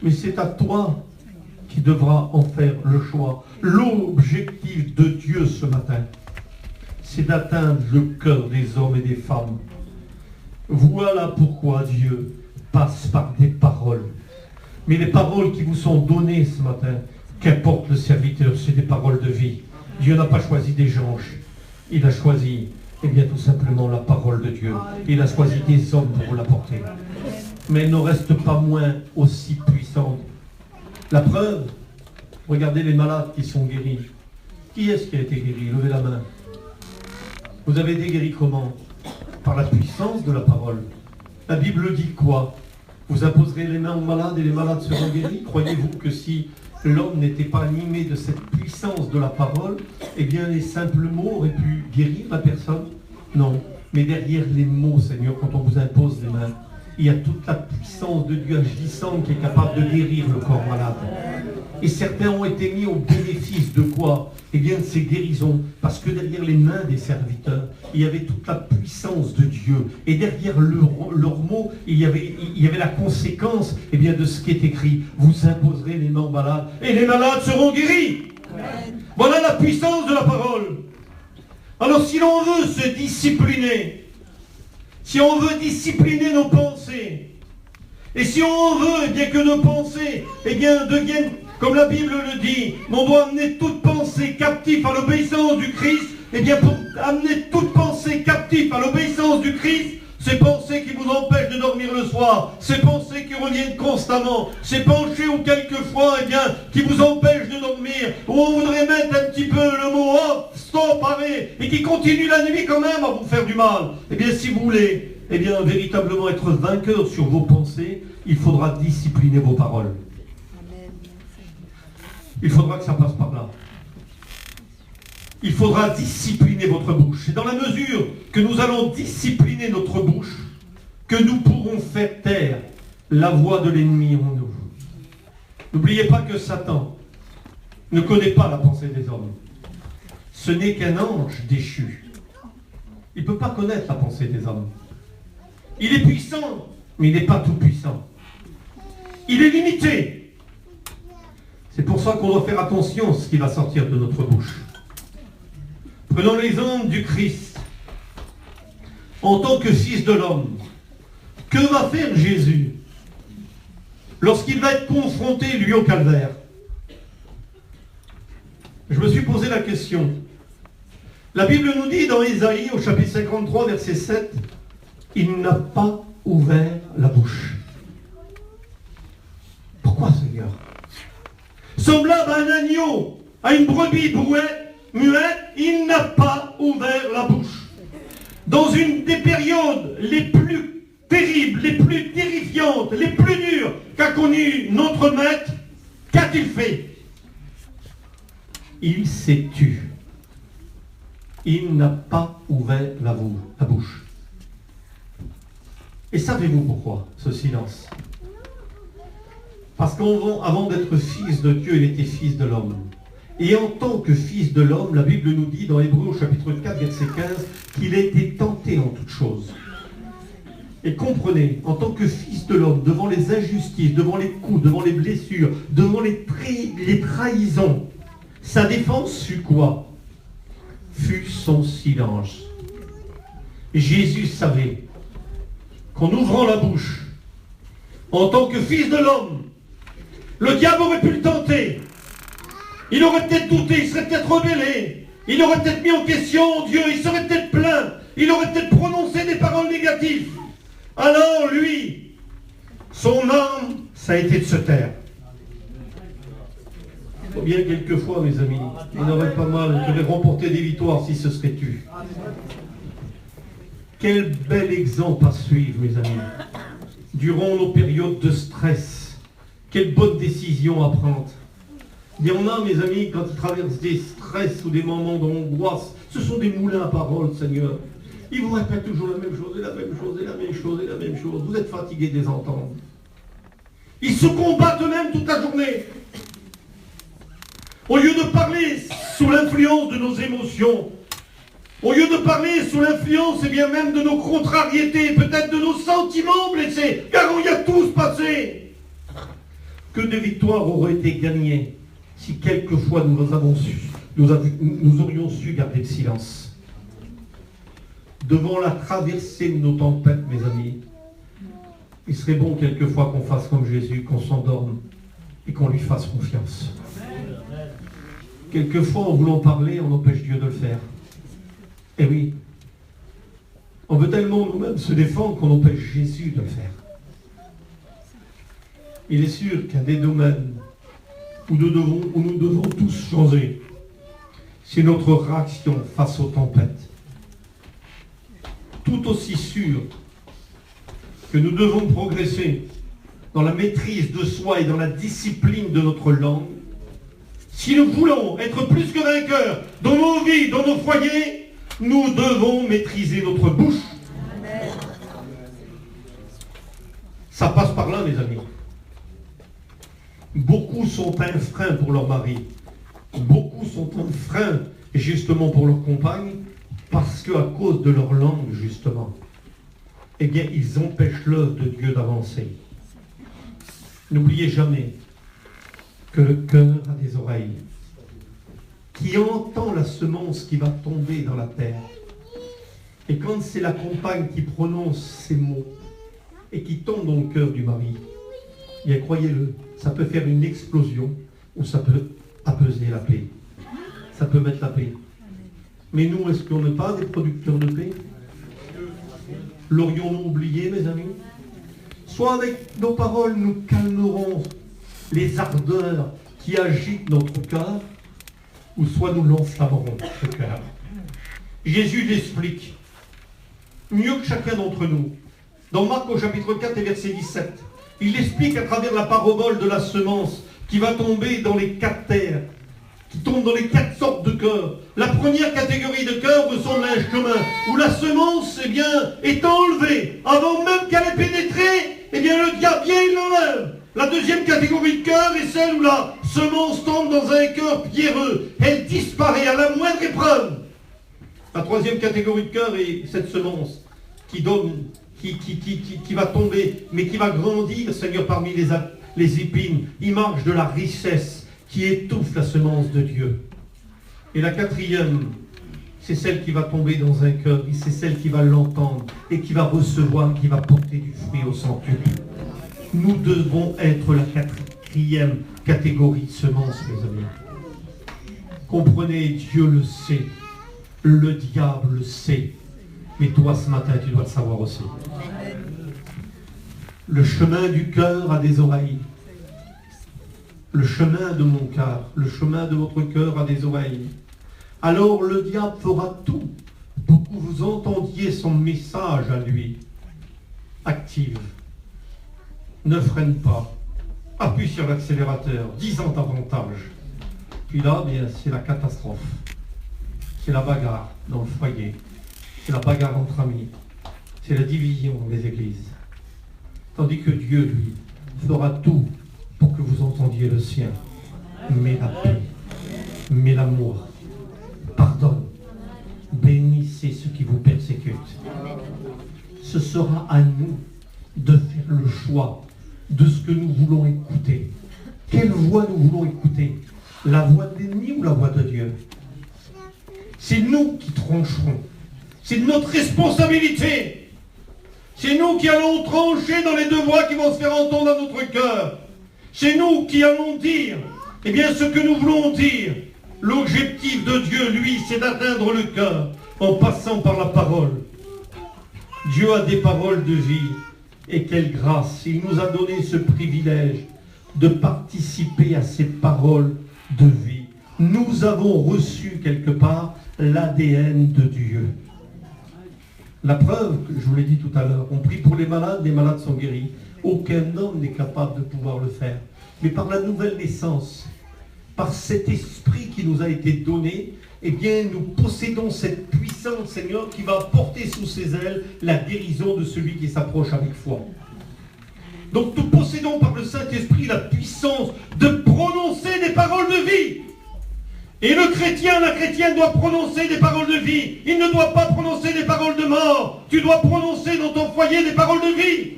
Mais c'est à toi qui devra en faire le choix. L'objectif de Dieu ce matin, c'est d'atteindre le cœur des hommes et des femmes. Voilà pourquoi Dieu passe par des paroles. Mais les paroles qui vous sont données ce matin, qu'importe le serviteur, c'est des paroles de vie. Dieu n'a pas choisi des anges. Il a choisi, tout simplement la parole de Dieu. Il a choisi des hommes pour la porter. Mais elle ne reste pas moins aussi puissante. La preuve, regardez les malades qui sont guéris. Qui est-ce qui a été guéri? Levez la main. Vous avez été guéri comment? Par la puissance de la parole. La Bible dit quoi? Vous imposerez les mains aux malades et les malades seront guéris. Croyez-vous que si l'homme n'était pas animé de cette puissance de la parole, les simples mots auraient pu guérir la personne? Non. Mais derrière les mots, Seigneur, quand on vous impose les mains, il y a toute la puissance de Dieu agissant qui est capable de guérir le corps malade. Et certains ont été mis au bénéfice de quoi? De ces guérisons. Parce que derrière les mains des serviteurs, il y avait toute la puissance de Dieu. Et derrière leurs mots, il y avait la conséquence de ce qui est écrit. Vous imposerez les mains aux malades et les malades seront guéris. Amen. Voilà la puissance de la parole. Alors si l'on veut se discipliner, si on veut discipliner nos pensées, et si on veut que nos pensées deviennent, comme la Bible le dit, on doit amener toute pensée captive à l'obéissance du Christ, pour amener toute pensée captive à l'obéissance du Christ, ces pensées qui vous empêchent de dormir le soir, ces pensées qui reviennent constamment, ces pensées ou quelquefois qui vous empêchent de dormir, où on voudrait mettre un petit peu le mot off, stop, arrêt, et qui continuent la nuit quand même à vous faire du mal. Si vous voulez véritablement être vainqueur sur vos pensées, il faudra discipliner vos paroles. Il faudra que ça passe par là. Il faudra discipliner votre bouche. C'est dans la mesure que nous allons discipliner notre bouche que nous pourrons faire taire la voix de l'ennemi en nous. N'oubliez pas que Satan ne connaît pas la pensée des hommes. Ce n'est qu'un ange déchu. Il ne peut pas connaître la pensée des hommes. Il est puissant, mais il n'est pas tout puissant. Il est limité. C'est pour ça qu'on doit faire attention à ce qui va sortir de notre bouche. Prenons l'exemple du Christ. En tant que fils de l'homme, que va faire Jésus lorsqu'il va être confronté, lui, au calvaire? Je me suis posé la question. La Bible nous dit dans Ésaïe, au chapitre 53, verset 7, il n'a pas ouvert la bouche. Pourquoi, Seigneur? Semblable à un agneau, à une brebis muette, il n'a pas ouvert la bouche. Dans une des périodes les plus terribles, les plus terrifiantes, les plus dures qu'a connu notre maître, qu'a-t-il fait? Il s'est tu. Il n'a pas ouvert la bouche. Et savez-vous pourquoi ce silence? Parce qu'avant d'être fils de Dieu, il était fils de l'homme. Et en tant que fils de l'homme, la Bible nous dit dans Hébreux au chapitre 4, verset 15, qu'il a été tenté en toutes choses. Et comprenez, en tant que fils de l'homme, devant les injustices, devant les coups, devant les blessures, devant les trahisons, sa défense fut quoi? Fut son silence. Jésus savait qu'en ouvrant la bouche, en tant que fils de l'homme, le diable aurait pu le tenter. Il aurait peut-être douté, il serait peut-être rebellé, il aurait peut-être mis en question Dieu, il serait peut-être plaint, il aurait peut-être prononcé des paroles négatives. Alors lui, son âme, ça a été de se taire. Bien quelquefois, mes amis, il aurait pas mal, il aurait remporté des victoires si ce serait tu. Quel bel exemple à suivre, mes amis. Durant nos périodes de stress, quelle bonne décision à prendre. Il y en a, mes amis, quand ils traversent des stress ou des moments d'angoisse, ce sont des moulins à parole, Seigneur. Ils vous répètent toujours la même chose, et la même chose, et la même chose, et la même chose. Vous êtes fatigués de les entendre. Ils se combattent eux-mêmes toute la journée. Au lieu de parler sous l'influence de nos émotions, au lieu de parler sous l'influence, et bien même de nos contrariétés, peut-être de nos sentiments blessés, car on y a tous passé, que de victoires auraient été gagnées si quelquefois nous aurions su garder le silence. Devant la traversée de nos tempêtes, mes amis, il serait bon quelquefois qu'on fasse comme Jésus, qu'on s'endorme et qu'on lui fasse confiance. Quelquefois, en voulant parler, on empêche Dieu de le faire. Eh oui, on veut tellement nous-mêmes se défendre qu'on empêche Jésus de le faire. Il est sûr qu'il y a des domaines où nous devons tous changer. C'est notre réaction face aux tempêtes. Tout aussi sûr que nous devons progresser dans la maîtrise de soi et dans la discipline de notre langue, si nous voulons être plus que vainqueurs dans nos vies, dans nos foyers, nous devons maîtriser notre bouche. Amen. Ça passe par là, mes amis. Beaucoup sont un frein pour leur mari. Beaucoup sont un frein, justement, pour leur compagne, parce qu'à cause de leur langue, justement, eh bien, ils empêchent l'œuvre de Dieu d'avancer. N'oubliez jamais que le cœur a des oreilles, qui entend la semence qui va tomber dans la terre. Et quand c'est la compagne qui prononce ces mots et qui tombe dans le cœur du mari, eh bien, croyez-le, ça peut faire une explosion ou ça peut apaiser la paix. Ça peut mettre la paix. Mais nous, est-ce qu'on n'est pas des producteurs de paix? L'aurions-nous oublié, mes amis? Soit avec nos paroles, nous calmerons les ardeurs qui agitent notre cœur, ou soit nous l'enflammerons, ce cœur. Jésus l'explique, mieux que chacun d'entre nous. Dans Marc au chapitre 4 et verset 17, il l'explique à travers la parabole de la semence qui va tomber dans les 4 terres, qui tombe dans les 4 sortes de cœurs. La première catégorie de cœur ressemble à un chemin où la semence, eh bien, est enlevée. Avant même qu'elle ait pénétré, eh bien, le diable vient et l'enlève. La deuxième catégorie de cœur est celle où la semence tombe dans un cœur pierreux. Elle disparaît à la moindre épreuve. La troisième catégorie de cœur est cette semence qui donne, qui va tomber, mais qui va grandir, Seigneur, parmi les épines. Image de la richesse qui étouffe la semence de Dieu. Et la quatrième, c'est celle qui va tomber dans un cœur, et c'est celle qui va l'entendre et qui va recevoir, qui va porter du fruit au centuple. Nous devons être la quatrième catégorie de semences, mes amis. Comprenez, Dieu le sait. Le diable le sait. Mais toi, ce matin, tu dois le savoir aussi. Le chemin du cœur a des oreilles. Le chemin de mon cœur, le chemin de votre cœur a des oreilles. Alors le diable fera tout pour que vous entendiez son message à lui. Active. Ne freine pas. Appuie sur l'accélérateur. 10 ans davantage. Puis là, bien, c'est la catastrophe. C'est la bagarre dans le foyer. C'est la bagarre entre amis. C'est la division des églises. Tandis que Dieu, lui, fera tout pour que vous entendiez le sien. Mais la paix, mais l'amour, pardonne, bénissez ceux qui vous persécutent. Ce sera à nous de faire le choix de ce que nous voulons écouter. Quelle voix nous voulons écouter? La voix de l'ennemi ou la voix de Dieu? C'est nous qui trancherons. C'est notre responsabilité. C'est nous qui allons trancher dans les deux voix qui vont se faire entendre dans notre cœur. C'est nous qui allons dire, eh bien, ce que nous voulons dire. L'objectif de Dieu, lui, c'est d'atteindre le cœur en passant par la parole. Dieu a des paroles de vie. Et quelle grâce. Il nous a donné ce privilège de participer à ces paroles de vie. Nous avons reçu quelque part l'ADN de Dieu. La preuve, que je vous l'ai dit tout à l'heure, on prie pour les malades sont guéris. Aucun homme n'est capable de pouvoir le faire. Mais par la nouvelle naissance, par cet esprit qui nous a été donné, eh bien, nous possédons cette puissance, Seigneur, qui va porter sous ses ailes la guérison de celui qui s'approche avec foi. Donc, nous possédons par le Saint-Esprit la puissance de prononcer des paroles de vie. Et le chrétien, la chrétienne doit prononcer des paroles de vie. Il ne doit pas prononcer des paroles de mort. Tu dois prononcer dans ton foyer des paroles de vie.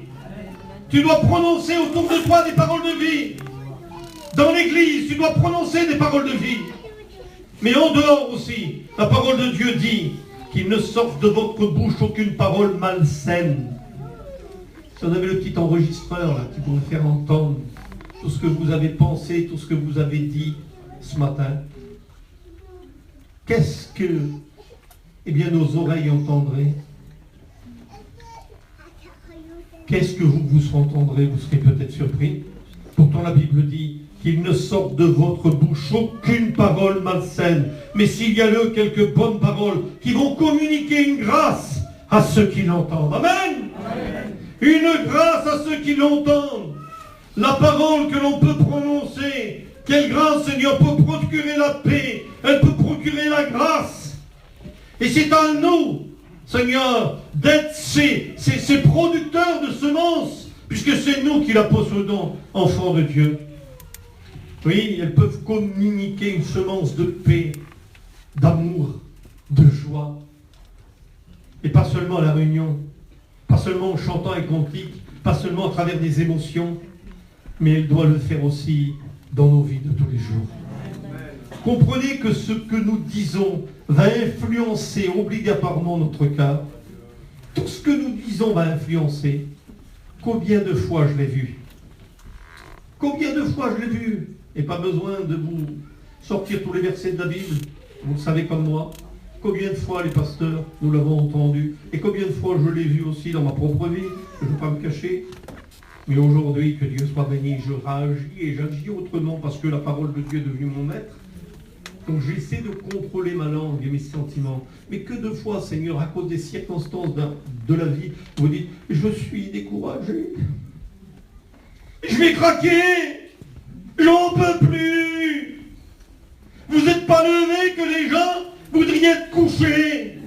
Tu dois prononcer autour de toi des paroles de vie. Dans l'église, tu dois prononcer des paroles de vie. Mais en dehors aussi, la parole de Dieu dit qu'il ne sorte de votre bouche aucune parole malsaine. Si vous avez le petit enregistreur là, qui vous faire entendre tout ce que vous avez pensé, tout ce que vous avez dit ce matin, qu'est-ce que, eh bien, nos oreilles entendraient? Qu'est-ce que vous entendrez? Vous serez peut-être surpris. Pourtant la Bible dit qu'il ne sorte de votre bouche aucune parole malsaine, mais s'il y a là quelques bonnes paroles qui vont communiquer une grâce à ceux qui l'entendent. Amen. Amen. Une grâce à ceux qui l'entendent. La parole que l'on peut prononcer, quelle grâce, Seigneur, peut procurer la paix, elle peut procurer la grâce. Et c'est à nous, Seigneur, d'être ces producteurs de semences, puisque c'est nous qui la possédons, enfants de Dieu. Oui, elles peuvent communiquer une semence de paix, d'amour, de joie. Et pas seulement à la réunion, pas seulement en chantant un cantique, pas seulement à travers des émotions, mais elle doit le faire aussi dans nos vies de tous les jours. Comprenez que ce que nous disons va influencer obligatoirement notre cœur. Tout ce que nous disons va influencer. Combien de fois je l'ai vu? Combien de fois je l'ai vu? Et pas besoin de vous sortir tous les versets de la Bible. Vous le savez comme moi. Combien de fois les pasteurs, nous l'avons entendu. Et combien de fois je l'ai vu aussi dans ma propre vie. Je ne veux pas me cacher. Mais aujourd'hui, que Dieu soit béni, je réagis et j'agis autrement parce que la parole de Dieu est devenue mon maître. Donc j'essaie de contrôler ma langue et mes sentiments. Mais que de fois, Seigneur, à cause des circonstances de la vie, vous dites, je suis découragé. Je vais craquer. J'en peux plus. Vous n'êtes pas levé que les gens voudriez être couchés.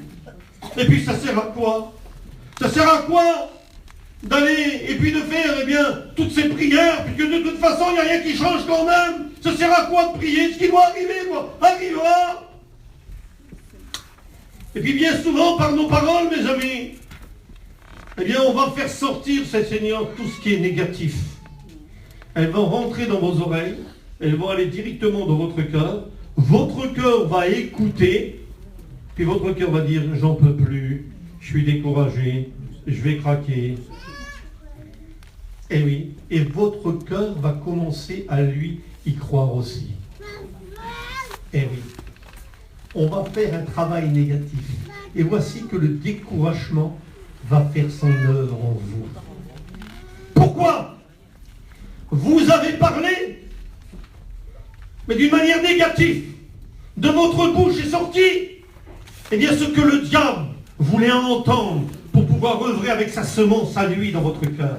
Et puis ça sert à quoi? Ça sert à quoi d'aller et puis de faire eh bien toutes ces prières, puisque de toute façon il n'y a rien qui change quand même. Ça sert à quoi de prier? Ce qui doit arriver, arrivera. Et puis bien souvent par nos paroles, mes amis, eh bien on va faire sortir, Seigneur, tout ce qui est négatif. Elles vont rentrer dans vos oreilles, elles vont aller directement dans votre cœur. Votre cœur va écouter, puis votre cœur va dire j'en peux plus, je suis découragé, je vais craquer. Et oui, et votre cœur va commencer à lui y croire aussi. Et oui, on va faire un travail négatif. Et voici que le découragement va faire son œuvre en vous. Pourquoi? Vous avez parlé, mais d'une manière négative. De votre bouche est sorti, eh bien ce que le diable voulait entendre pour pouvoir œuvrer avec sa semence à lui dans votre cœur.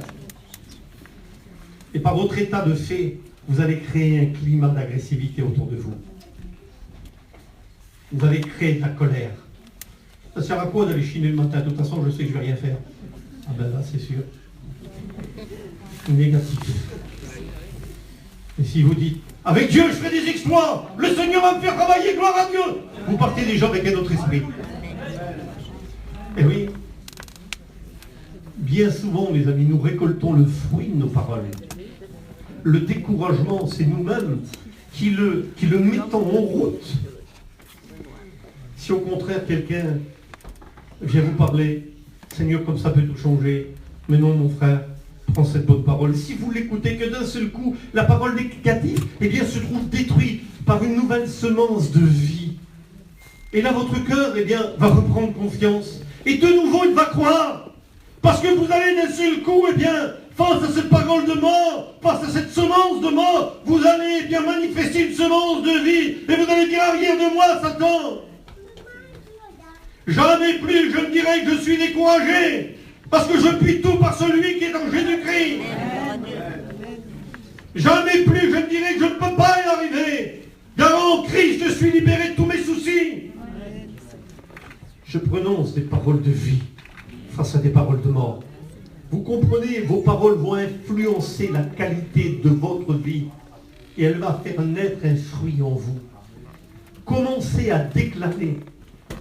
Et par votre état de fait, vous allez créer un climat d'agressivité autour de vous. Vous allez créer de la colère. Ça sert à quoi d'aller chiner le matin? De toute façon, je sais que je ne vais rien faire. Ah ben là, c'est sûr. Négatif. Et si vous dites, avec Dieu je ferai des exploits, le Seigneur va me faire travailler, gloire à Dieu, vous partez déjà avec un autre esprit. Et oui, bien souvent, mes amis, nous récoltons le fruit de nos paroles. Le découragement, c'est nous-mêmes qui le mettons en route. Si au contraire, quelqu'un vient vous parler, Seigneur, comme ça peut tout changer, mais non, mon frère, prends cette bonne parole. Si vous l'écoutez que d'un seul coup, la parole négative, eh bien, se trouve détruite par une nouvelle semence de vie. Et là, votre cœur, eh bien, va reprendre confiance. Et de nouveau, il va croire. Parce que vous allez d'un seul coup, eh bien, face à cette parole de mort, face à cette semence de mort, vous allez eh bien manifester une semence de vie. Et vous allez dire, arrière de moi, Satan. Jamais plus je me dirai que je suis découragé. Parce que je puis tout par celui qui est en Jésus-Christ. Jamais plus je me dirai que je ne peux pas y arriver. Car en Christ, je suis libéré de tous mes soucis. Je prononce des paroles de vie face à des paroles de mort. Vous comprenez, vos paroles vont influencer la qualité de votre vie. Et elle va faire naître un fruit en vous. Commencez à déclarer.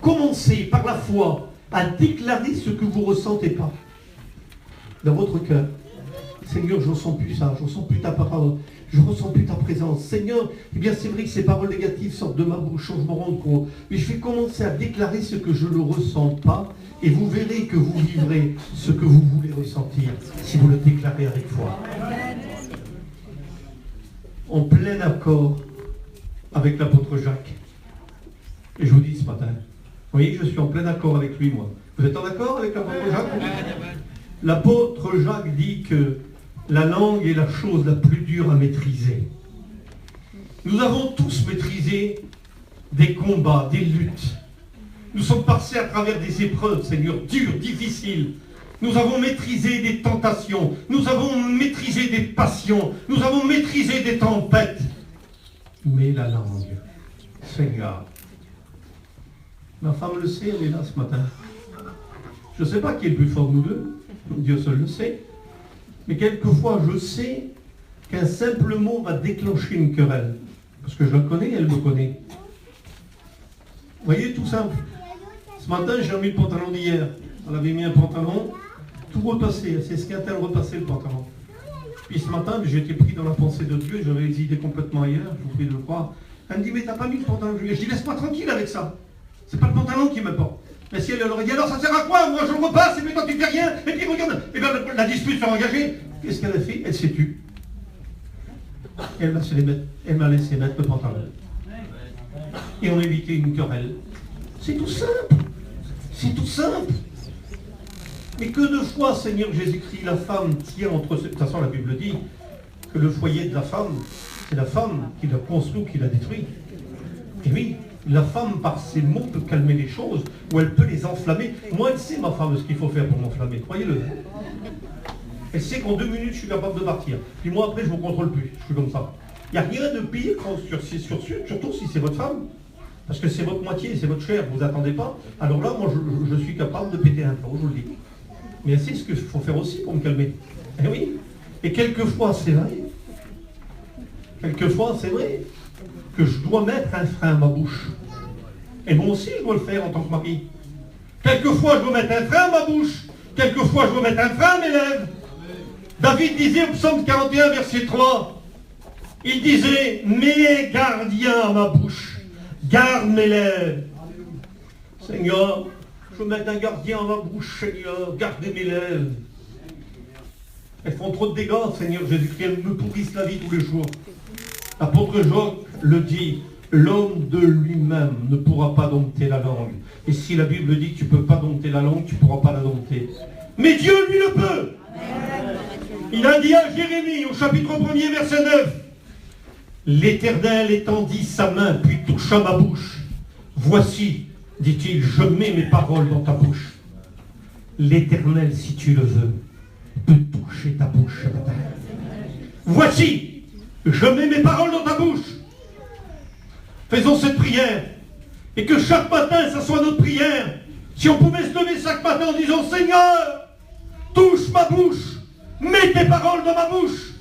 Commencez par la foi à déclarer ce que vous ne ressentez pas dans votre cœur. Seigneur, je ne ressens plus ça, je ne ressens plus ta parole, je ne ressens plus ta présence. Seigneur, eh bien c'est vrai que ces paroles négatives sortent de ma bouche, je me rends compte. Mais je vais commencer à déclarer ce que je ne ressens pas, et vous verrez que vous vivrez ce que vous voulez ressentir, si vous le déclarez avec foi. En plein accord avec l'apôtre Jacques. Et je vous dis ce matin, vous voyez que je suis en plein accord avec lui, moi. Vous êtes en accord avec l'apôtre Jacques? L'apôtre Jacques dit que la langue est la chose la plus dure à maîtriser. Nous avons tous maîtrisé des combats, des luttes. Nous sommes passés à travers des épreuves, Seigneur, dures, difficiles. Nous avons maîtrisé des tentations. Nous avons maîtrisé des passions. Nous avons maîtrisé des tempêtes. Mais la langue, Seigneur, ma femme le sait, elle est là ce matin. Je ne sais pas qui est le plus fort de nous deux. Dieu seul le sait. Mais quelquefois, je sais qu'un simple mot va déclencher une querelle. Parce que je la connais, elle me connaît. Vous voyez, tout simple. Ce matin, j'ai remis le pantalon d'hier. Elle avait mis un pantalon, tout repassé. C'est ce qu'a-t-elle repassé le pantalon. Puis ce matin, j'ai été pris dans la pensée de Dieu. J'avais les idées complètement ailleurs, je vous prie de le croire. Elle me dit, mais t'as pas mis le pantalon. Je dis, laisse-moi tranquille avec ça. C'est pas le pantalon qui m'importe. Mais si elle aurait dit, alors ça sert à quoi? Moi je le repasse, et puis toi tu fais rien, et puis regarde. Et bien la dispute s'est engagée. Qu'est-ce qu'elle a fait? Elle s'est tue. Elle m'a laissé mettre le pantalon. Et on a évité une querelle. C'est tout simple. C'est tout simple. Mais que de fois, Seigneur Jésus-Christ, la femme tient entre... De toute façon, la Bible dit que le foyer de la femme, c'est la femme qui l'a construit ou qui l'a détruit. Et oui, la femme, par ses mots, peut calmer les choses, ou elle peut les enflammer. Moi, elle sait, ma femme, ce qu'il faut faire pour m'enflammer, croyez-le. Elle sait qu'en 2 minutes, je suis capable de partir. Puis moi, après, je ne vous contrôle plus. Je suis comme ça. Il n'y a rien de pire, surtout si c'est votre femme. Parce que c'est votre moitié, c'est votre chair, vous n'attendez pas. Alors là, moi, je suis capable de péter un plomb, je vous le dis. Mais elle sait ce qu'il faut faire aussi pour me calmer. Eh oui. Et quelquefois, c'est vrai. Quelquefois, c'est vrai que je dois mettre un frein à ma bouche. Et moi aussi, je dois le faire en tant que mari. Quelquefois, je dois mettre un frein à ma bouche. Quelquefois, je dois mettre un frein à mes lèvres. David disait au psaume 41, verset 3, il disait, mets gardien à ma bouche, garde mes lèvres. Seigneur, je mets un gardien à ma bouche, Seigneur, gardez mes lèvres. Elles font trop de dégâts, Seigneur Jésus-Christ, elles me pourrissent la vie tous les jours. L'apôtre Jacques le dit, l'homme de lui-même ne pourra pas dompter la langue. Et si la Bible dit que tu ne peux pas dompter la langue, tu ne pourras pas la dompter. Mais Dieu, lui, le peut. Il a dit à Jérémie, au chapitre 1er, verset 9, l'Éternel étendit sa main, puis toucha ma bouche. Voici, dit-il, je mets mes paroles dans ta bouche. L'Éternel, si tu le veux, peut toucher ta bouche. Voici, je mets mes paroles dans ta bouche. Faisons cette prière. Et que chaque matin, ça soit notre prière. Si on pouvait se lever chaque matin en disant, Seigneur, touche ma bouche. Mets tes paroles dans ma bouche.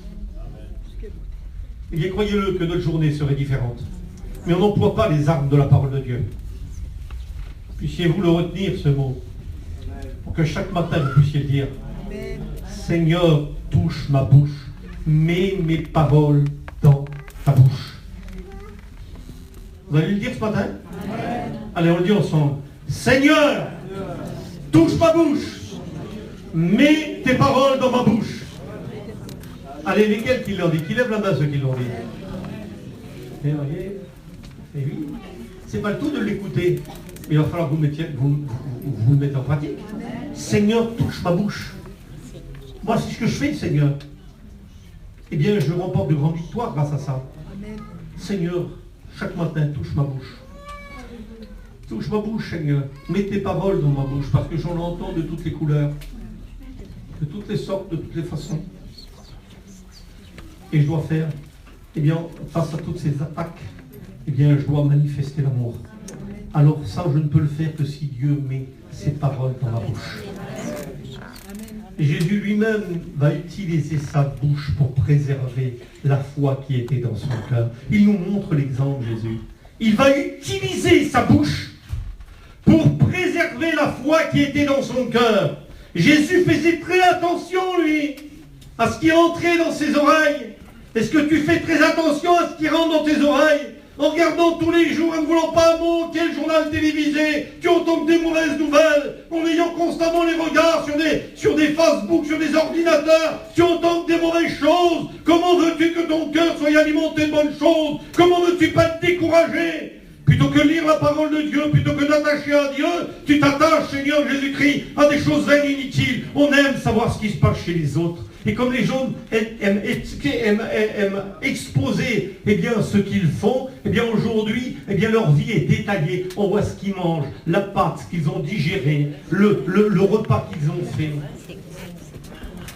eh bien croyez-le que notre journée serait différente. Mais on n'emploie pas les armes de la parole de Dieu. Puissiez-vous le retenir, ce mot, pour que chaque matin vous puissiez dire, Seigneur, touche ma bouche, mets mes paroles dans ta bouche. Vous allez le dire ce matin? Allez, on le dit ensemble. Seigneur, touche ma bouche, mets tes paroles dans ma bouche. Allez, lesquels qui l'ont dit? Qui lèvent la main ceux qui l'ont dit? Et voyez, et oui, c'est pas le tout de l'écouter, mais il va falloir que vous le mettiez en pratique. Seigneur, touche ma bouche. Moi, c'est ce que je fais, Seigneur. Eh bien, je remporte de grandes victoires grâce à ça. Seigneur, chaque matin, touche ma bouche. Touche ma bouche, Seigneur. Mets tes paroles dans ma bouche, parce que j'en entends de toutes les couleurs, de toutes les sortes, de toutes les façons. Et je dois faire, eh bien, face à toutes ces attaques, eh bien, je dois manifester l'amour. Alors ça, je ne peux le faire que si Dieu met ses paroles dans ma bouche. Et Jésus lui-même va utiliser sa bouche pour préserver la foi qui était dans son cœur. Il nous montre l'exemple, Jésus. Il va utiliser sa bouche pour préserver la foi qui était dans son cœur. Jésus faisait très attention, lui, à ce qui entrait dans ses oreilles. Est-ce que tu fais très attention à ce qui rentre dans tes oreilles? En regardant tous les jours, en ne voulant pas manquer le journal télévisé, tu entends que des mauvaises nouvelles, en ayant constamment les regards sur des Facebook, sur des ordinateurs, tu entends que des mauvaises choses. Comment veux-tu que ton cœur soit alimenté de bonnes choses? Comment veux-tu pas te décourager? Plutôt que lire la parole de Dieu, plutôt que d'attacher à Dieu, tu t'attaches, Seigneur Jésus-Christ, à des choses vaines et inutiles. On aime savoir ce qui se passe chez les autres. Et comme les gens aiment exposer eh bien, ce qu'ils font, eh bien aujourd'hui, eh bien, leur vie est détaillée. On voit ce qu'ils mangent, la pâte, ce qu'ils ont digéré, le repas qu'ils ont fait.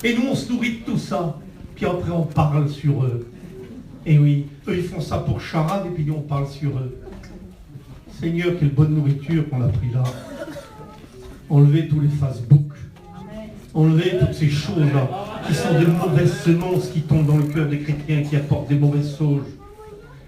Et nous, on se nourrit de tout ça. Puis après, on parle sur eux. Et oui, eux, ils font ça pour charade, et puis on parle sur eux. Seigneur, quelle bonne nourriture qu'on a pris là. Enlevez tous les Facebook. Enlevez toutes ces choses-là, qui sont de mauvaises semences qui tombent dans le cœur des chrétiens, qui apportent des mauvaises sauges.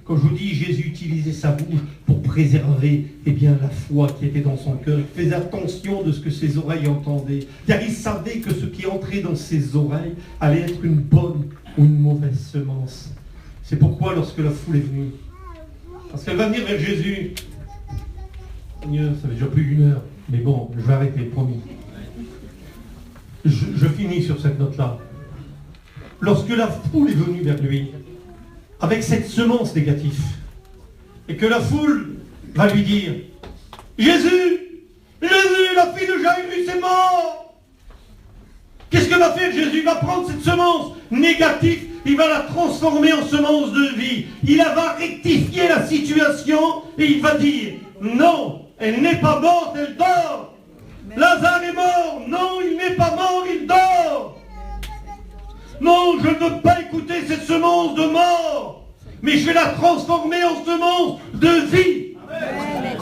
Comme je vous dis, Jésus utilisait sa bouche pour préserver eh bien, la foi qui était dans son cœur. Il faisait attention de ce que ses oreilles entendaient, car il savait que ce qui entrait dans ses oreilles allait être une bonne ou une mauvaise semence. C'est pourquoi lorsque la foule est venue, parce qu'elle va venir vers Jésus, Seigneur, ça fait déjà plus d'1 heure, mais bon, je vais arrêter, promis. Je finis sur cette note-là. Lorsque la foule est venue vers lui, avec cette semence négative, et que la foule va lui dire, Jésus, la fille de Jairus est morte. Qu'est-ce que va faire Jésus? Il va prendre cette semence négative, il va la transformer en semence de vie. Il va rectifier la situation, et il va dire, non, elle n'est pas morte, elle dort. Lazare est mort. Non, il n'est pas mort, il dort. Non, je ne veux pas écouter cette semence de mort, mais je vais la transformer en semence de vie. Amen.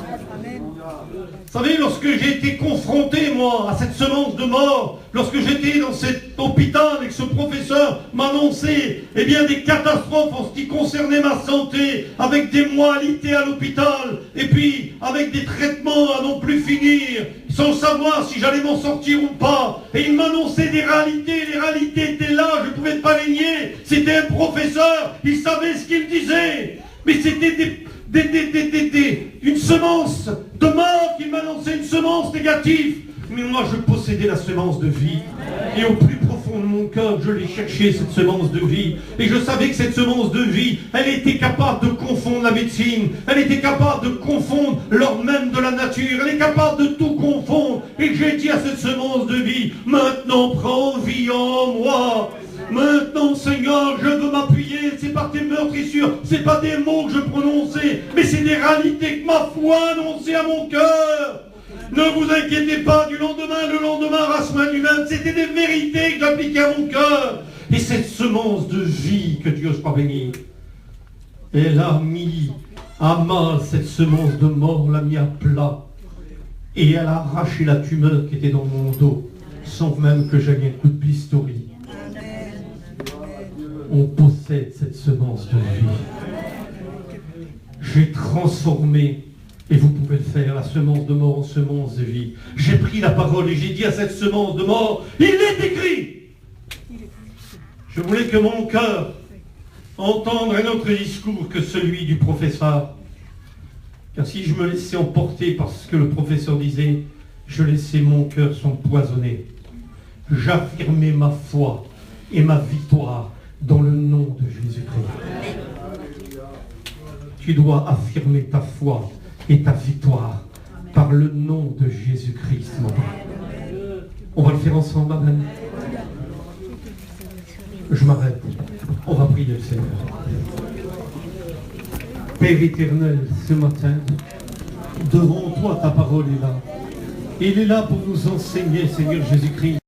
Vous savez, lorsque j'ai été confronté, moi, à cette semence de mort, lorsque j'étais dans cet hôpital et que ce professeur m'annonçait eh bien, des catastrophes en ce qui concernait ma santé, avec des mois alités à l'hôpital, et puis avec des traitements à non plus finir, sans savoir si j'allais m'en sortir ou pas, et il m'annonçait des réalités, les réalités étaient là, je ne pouvais pas les nier, c'était un professeur, il savait ce qu'il disait, mais c'était une semence de mort qui m'annonçait, une semence négative. Mais moi, je possédais la semence de vie. Et au plus profond de mon cœur, je l'ai cherché, cette semence de vie. Et je savais que cette semence de vie, elle était capable de confondre la médecine. Elle était capable de confondre l'ordre même de la nature. Elle est capable de tout confondre. Et j'ai dit à cette semence de vie, maintenant prends vie en moi. Maintenant, Seigneur, je veux m'appuyer, c'est pas tes meurtrissures, c'est pas des mots que je prononçais, mais c'est des réalités que ma foi annonçait à mon cœur. Ne vous inquiétez pas, du lendemain, le lendemain, race humaine lui-même, c'était des vérités que j'appliquais à mon cœur. Et cette semence de vie que Dieu soit béni, elle a mis à mal cette semence de mort, l'a mis à plat. Et elle a arraché la tumeur qui était dans mon dos, sans même que j'aille un coup de bistouri. on possède cette semence de vie. J'ai transformé, et vous pouvez le faire, la semence de mort en semence de vie. J'ai pris la parole et j'ai dit à cette semence de mort, il est écrit. Je voulais que mon cœur entende un autre discours que celui du professeur. Car si je me laissais emporter par ce que le professeur disait, je laissais mon cœur s'empoisonner. J'affirmais ma foi et ma victoire dans le nom de Jésus-Christ. Tu dois affirmer ta foi et ta victoire par le nom de Jésus-Christ, mon frère. On va le faire ensemble, amen. Je m'arrête. On va prier le Seigneur. Père éternel, ce matin, devant toi, ta parole est là. Elle est là pour nous enseigner, Seigneur Jésus-Christ.